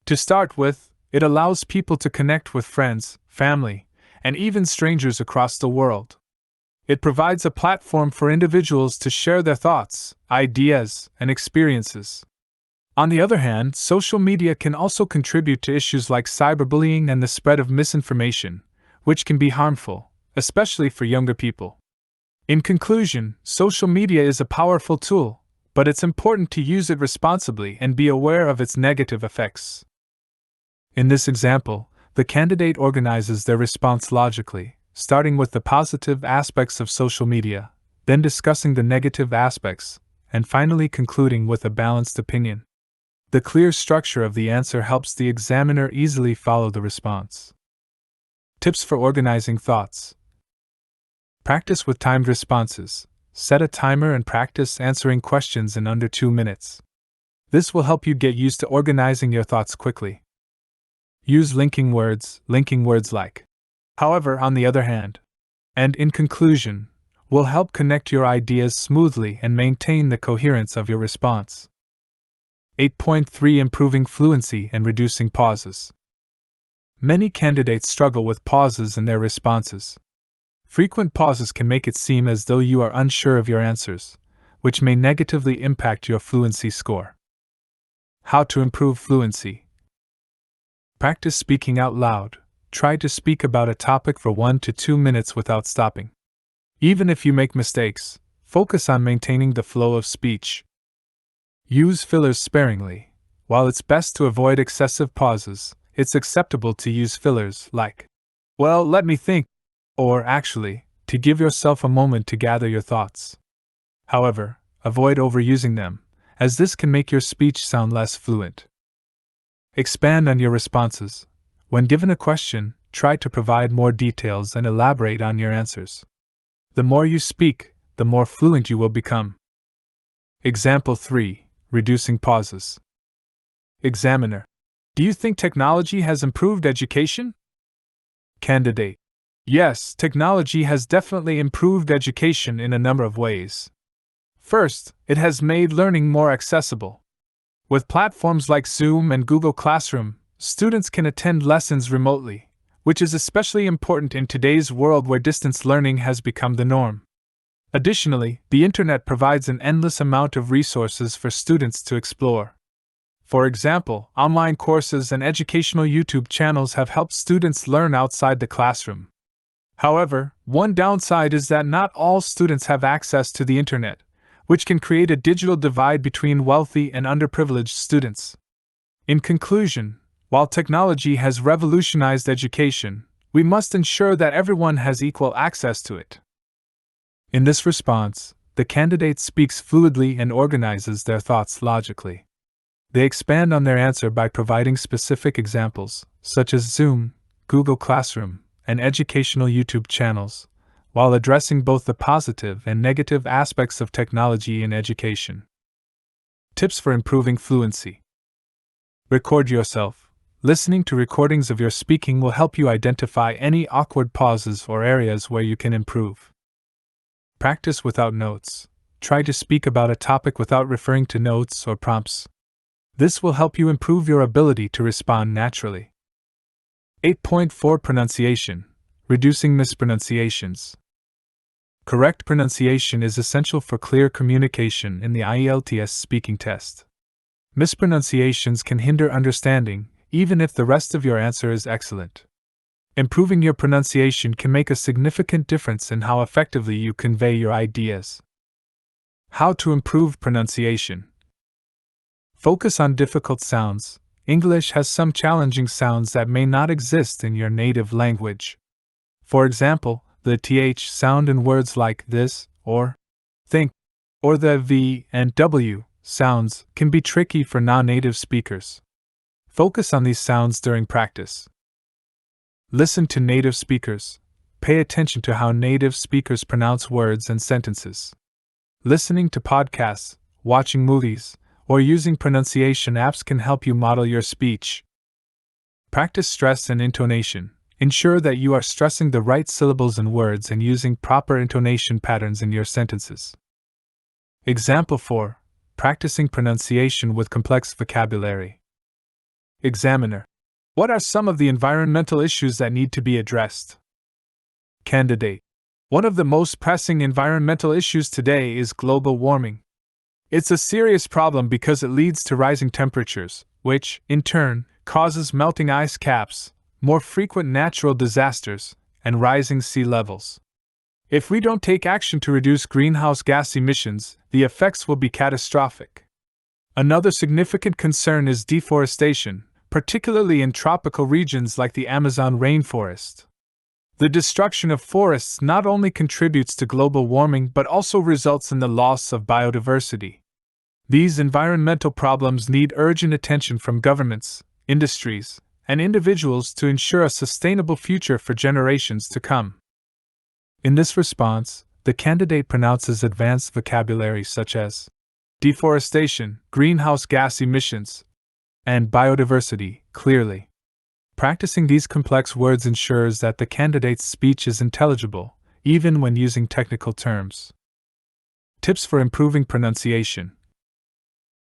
To start with, it allows people to connect with friends, family, and even strangers across the world. It provides a platform for individuals to share their thoughts, ideas, and experiences. On the other hand, social media can also contribute to issues like cyberbullying and the spread of misinformation, which can be harmful, especially for younger people. In conclusion, social media is a powerful tool, but it's important to use it responsibly and be aware of its negative effects. In this example, the candidate organizes their response logically, starting with the positive aspects of social media, then discussing the negative aspects, and finally concluding with a balanced opinion. The clear structure of the answer helps the examiner easily follow the response. Tips for organizing thoughts. Practice with timed responses. Set a timer and practice answering questions in under 2 minutes. This will help you get used to organizing your thoughts quickly. Use linking words like however, on the other hand, and in conclusion, will help connect your ideas smoothly and maintain the coherence of your response. 8.3 Improving fluency and reducing pauses. Many candidates struggle with pauses in their responses. Frequent pauses can make it seem as though you are unsure of your answers, which may negatively impact your fluency score. How to improve fluency. Practice speaking out loud. Try to speak about a topic for 1 to 2 minutes without stopping. Even if you make mistakes, focus on maintaining the flow of speech. Use fillers sparingly. While it's best to avoid excessive pauses, it's acceptable to use fillers like, well, let me think, or actually, to give yourself a moment to gather your thoughts. However, avoid overusing them, as this can make your speech sound less fluent. Expand on your responses. When given a question, try to provide more details and elaborate on your answers. The more you speak, the more fluent you will become. Example 3. Reducing pauses. Examiner. Do you think technology has improved education? Candidate. Yes, technology has definitely improved education in a number of ways. First, it has made learning more accessible. With platforms like Zoom and Google Classroom, students can attend lessons remotely, which is especially important in today's world where distance learning has become the norm. Additionally, the internet provides an endless amount of resources for students to explore. For example, online courses and educational YouTube channels have helped students learn outside the classroom. However, one downside is that not all students have access to the internet, which can create a digital divide between wealthy and underprivileged students. In conclusion, while technology has revolutionized education, we must ensure that everyone has equal access to it. In this response, the candidate speaks fluidly and organizes their thoughts logically. They expand on their answer by providing specific examples, such as Zoom, Google Classroom, and educational YouTube channels, while addressing both the positive and negative aspects of technology in education. Tips for improving fluency. Record yourself. Listening to recordings of your speaking will help you identify any awkward pauses or areas where you can improve. Practice without notes. Try to speak about a topic without referring to notes or prompts. This will help you improve your ability to respond naturally. 8.4 Pronunciation. Reducing mispronunciations. Correct pronunciation is essential for clear communication in the Ielts speaking test. Mispronunciations can hinder understanding, even if the rest of your answer is excellent. Improving your pronunciation can make a significant difference in how effectively you convey your ideas. How to improve pronunciation. Focus on difficult sounds. English has some challenging sounds that may not exist in your native language. For example, the th sound in words like this, or think, or the v and w sounds can be tricky for non-native speakers. Focus on these sounds during practice. Listen to native speakers. Pay attention to how native speakers pronounce words and sentences. Listening to podcasts, watching movies, or using pronunciation apps can help you model your speech. Practice stress and intonation. Ensure that you are stressing the right syllables and words and using proper intonation patterns in your sentences. Example 4. Practicing pronunciation with complex vocabulary. Examiner. What are some of the environmental issues that need to be addressed? Candidate. One of the most pressing environmental issues today is global warming. It's a serious problem because it leads to rising temperatures, which, in turn, causes melting ice caps, more frequent natural disasters, and rising sea levels. If we don't take action to reduce greenhouse gas emissions, the effects will be catastrophic. Another significant concern is deforestation, particularly in tropical regions like the Amazon rainforest. The destruction of forests not only contributes to global warming but also results in the loss of biodiversity. These environmental problems need urgent attention from governments, industries, and individuals to ensure a sustainable future for generations to come. In this response, the candidate pronounces advanced vocabulary such as deforestation, greenhouse gas emissions, and biodiversity clearly. Practicing these complex words ensures that the candidate's speech is intelligible, even when using technical terms. Tips for improving pronunciation.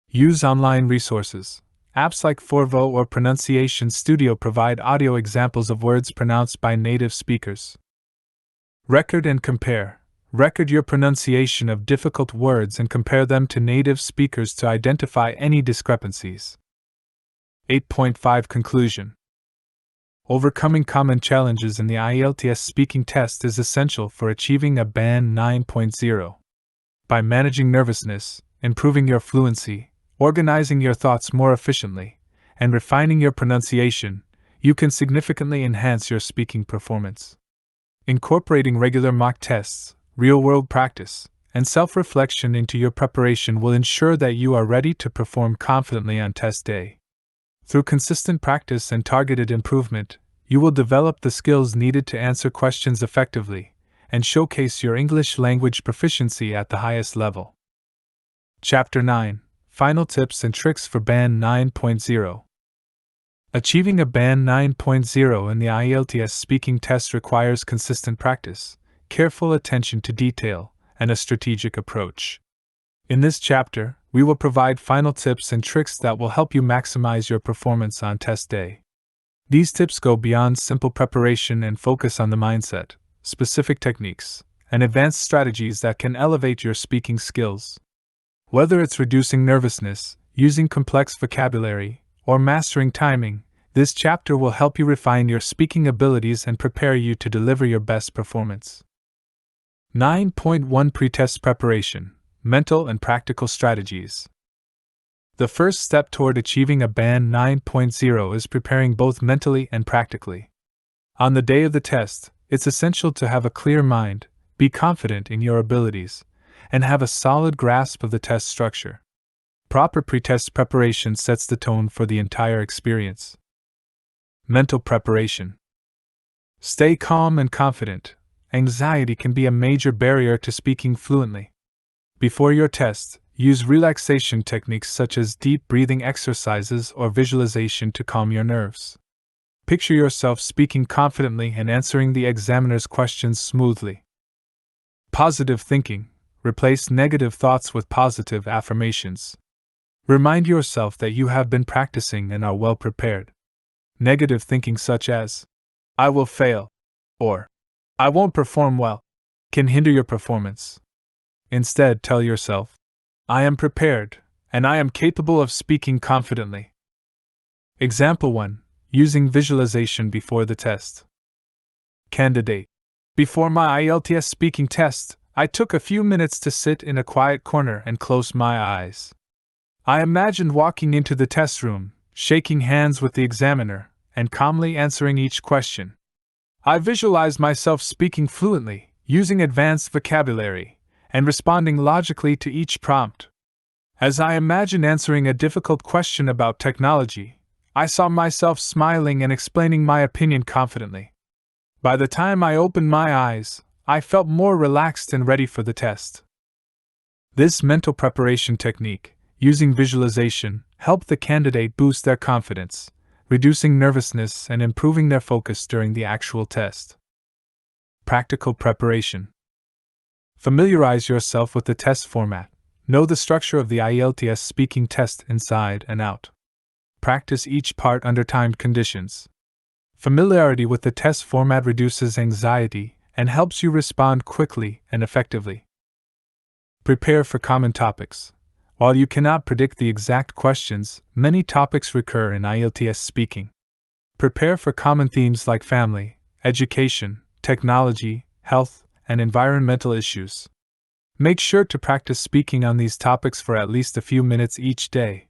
Use online resources. Apps like Forvo or Pronunciation Studio provide audio examples of words pronounced by native speakers. Record and compare. Record your pronunciation of difficult words and compare them to native speakers to identify any discrepancies. 8.5 Conclusion. Overcoming common challenges in the Ielts speaking test is essential for achieving a band 9.0. By managing nervousness, improving your fluency, organizing your thoughts more efficiently, and refining your pronunciation, you can significantly enhance your speaking performance. Incorporating regular mock tests, real-world practice, and self-reflection into your preparation will ensure that you are ready to perform confidently on test day. Through consistent practice and targeted improvement, you will develop the skills needed to answer questions effectively and showcase your English language proficiency at the highest level. Chapter 9. Final Tips and Tricks for Band 9.0. Achieving a Band 9.0 in the Ielts speaking test requires consistent practice, careful attention to detail, and a strategic approach. In this chapter, we will provide final tips and tricks that will help you maximize your performance on test day. These tips go beyond simple preparation and focus on the mindset, specific techniques, and advanced strategies that can elevate your speaking skills. Whether it's reducing nervousness, using complex vocabulary, or mastering timing, this chapter will help you refine your speaking abilities and prepare you to deliver your best performance. 9.1 Pretest Preparation. Mental and Practical Strategies. The first step toward achieving a band 9.0 is preparing both mentally and practically. On the day of the test, it's essential to have a clear mind, be confident in your abilities, and have a solid grasp of the test structure. Proper pretest preparation sets the tone for the entire experience. Mental preparation. Stay calm and confident. Anxiety can be a major barrier to speaking fluently. Before your test, use relaxation techniques such as deep breathing exercises or visualization to calm your nerves. Picture yourself speaking confidently and answering the examiner's questions smoothly. Positive thinking. Replace negative thoughts with positive affirmations. Remind yourself that you have been practicing and are well prepared. Negative thinking such as, "I will fail," or "I won't perform well," can hinder your performance. Instead, tell yourself, "I am prepared, and I am capable of speaking confidently." Example 1. Using visualization before the test. Candidate. Before my Ielts speaking test, I took a few minutes to sit in a quiet corner and close my eyes. I imagined walking into the test room, shaking hands with the examiner, and calmly answering each question. I visualized myself speaking fluently, using advanced vocabulary, and responding logically to each prompt. As I imagined answering a difficult question about technology, I saw myself smiling and explaining my opinion confidently. By the time I opened my eyes, I felt more relaxed and ready for the test. This mental preparation technique, using visualization, helped the candidate boost their confidence, reducing nervousness and improving their focus during the actual test. Practical preparation. Familiarize yourself with the test format. Know the structure of the Ielts speaking test inside and out. Practice each part under timed conditions. Familiarity with the test format reduces anxiety and helps you respond quickly and effectively. Prepare for common topics. While you cannot predict the exact questions, many topics recur in Ielts speaking. Prepare for common themes like family, education, technology, health, and environmental issues. Make sure to practice speaking on these topics for at least a few minutes each day.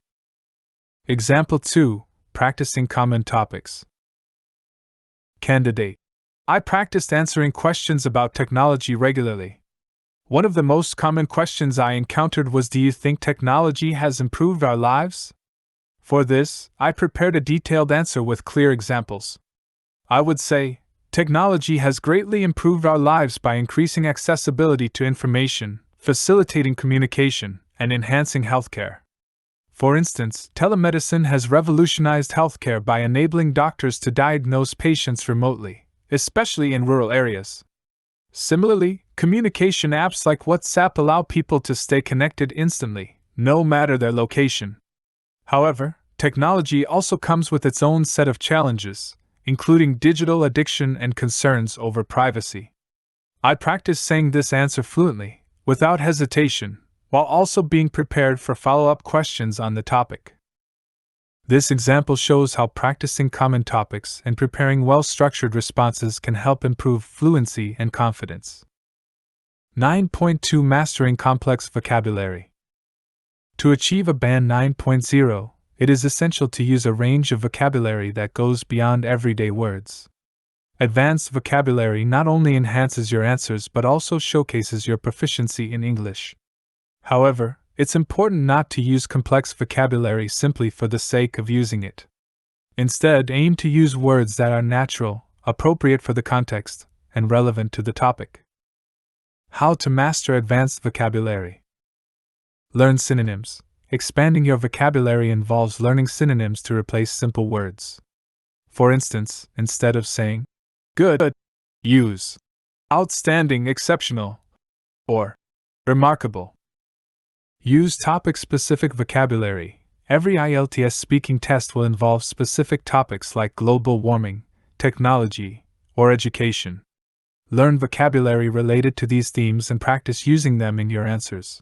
Example 2. Practicing common topics. Candidate. I practiced answering questions about technology regularly. One of the most common questions I encountered was, "Do you think technology has improved our lives?" For this, I prepared a detailed answer with clear examples. I would say, "Technology has greatly improved our lives by increasing accessibility to information, facilitating communication, and enhancing healthcare. For instance, telemedicine has revolutionized healthcare by enabling doctors to diagnose patients remotely, especially in rural areas. Similarly, communication apps like WhatsApp allow people to stay connected instantly, no matter their location. However, technology also comes with its own set of challenges, including digital addiction and concerns over privacy." I practiced saying this answer fluently, without hesitation, while also being prepared for follow-up questions on the topic. This example shows how practicing common topics and preparing well-structured responses can help improve fluency and confidence. 9.2 Mastering complex vocabulary. To achieve a band 9.0, it is essential to use a range of vocabulary that goes beyond everyday words. Advanced vocabulary not only enhances your answers but also showcases your proficiency in English. However, it's important not to use complex vocabulary simply for the sake of using it. Instead, aim to use words that are natural, appropriate for the context, and relevant to the topic. How to master advanced vocabulary. Learn synonyms. Expanding your vocabulary involves learning synonyms to replace simple words. For instance, instead of saying good, use outstanding, exceptional, or remarkable. Use topic-specific vocabulary. Every Ielts speaking test will involve specific topics like global warming, technology, or education. Learn vocabulary related to these themes and practice using them in your answers.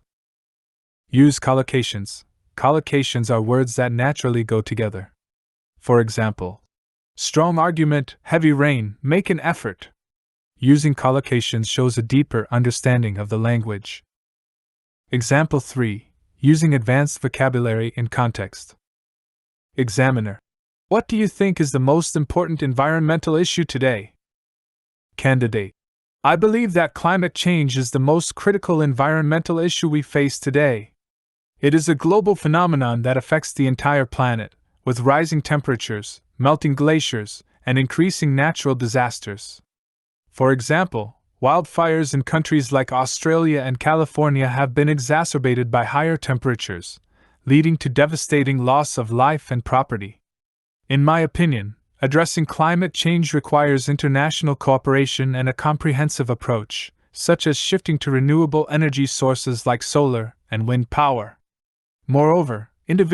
Use collocations. Collocations are words that naturally go together. For example, strong argument, heavy rain, make an effort. Using collocations shows a deeper understanding of the language. Example 3. Using advanced vocabulary in context. Examiner. What do you think is the most important environmental issue today? Candidate. I believe that climate change is the most critical environmental issue we face today. It is a global phenomenon that affects the entire planet, with rising temperatures, melting glaciers, and increasing natural disasters. For example, Wildfires in countries like Australia and California have been exacerbated by higher temperatures, leading to devastating loss of life and property. In my opinion, addressing climate change requires international cooperation and a comprehensive approach, such as shifting to renewable energy sources like solar and wind power. Moreover, individual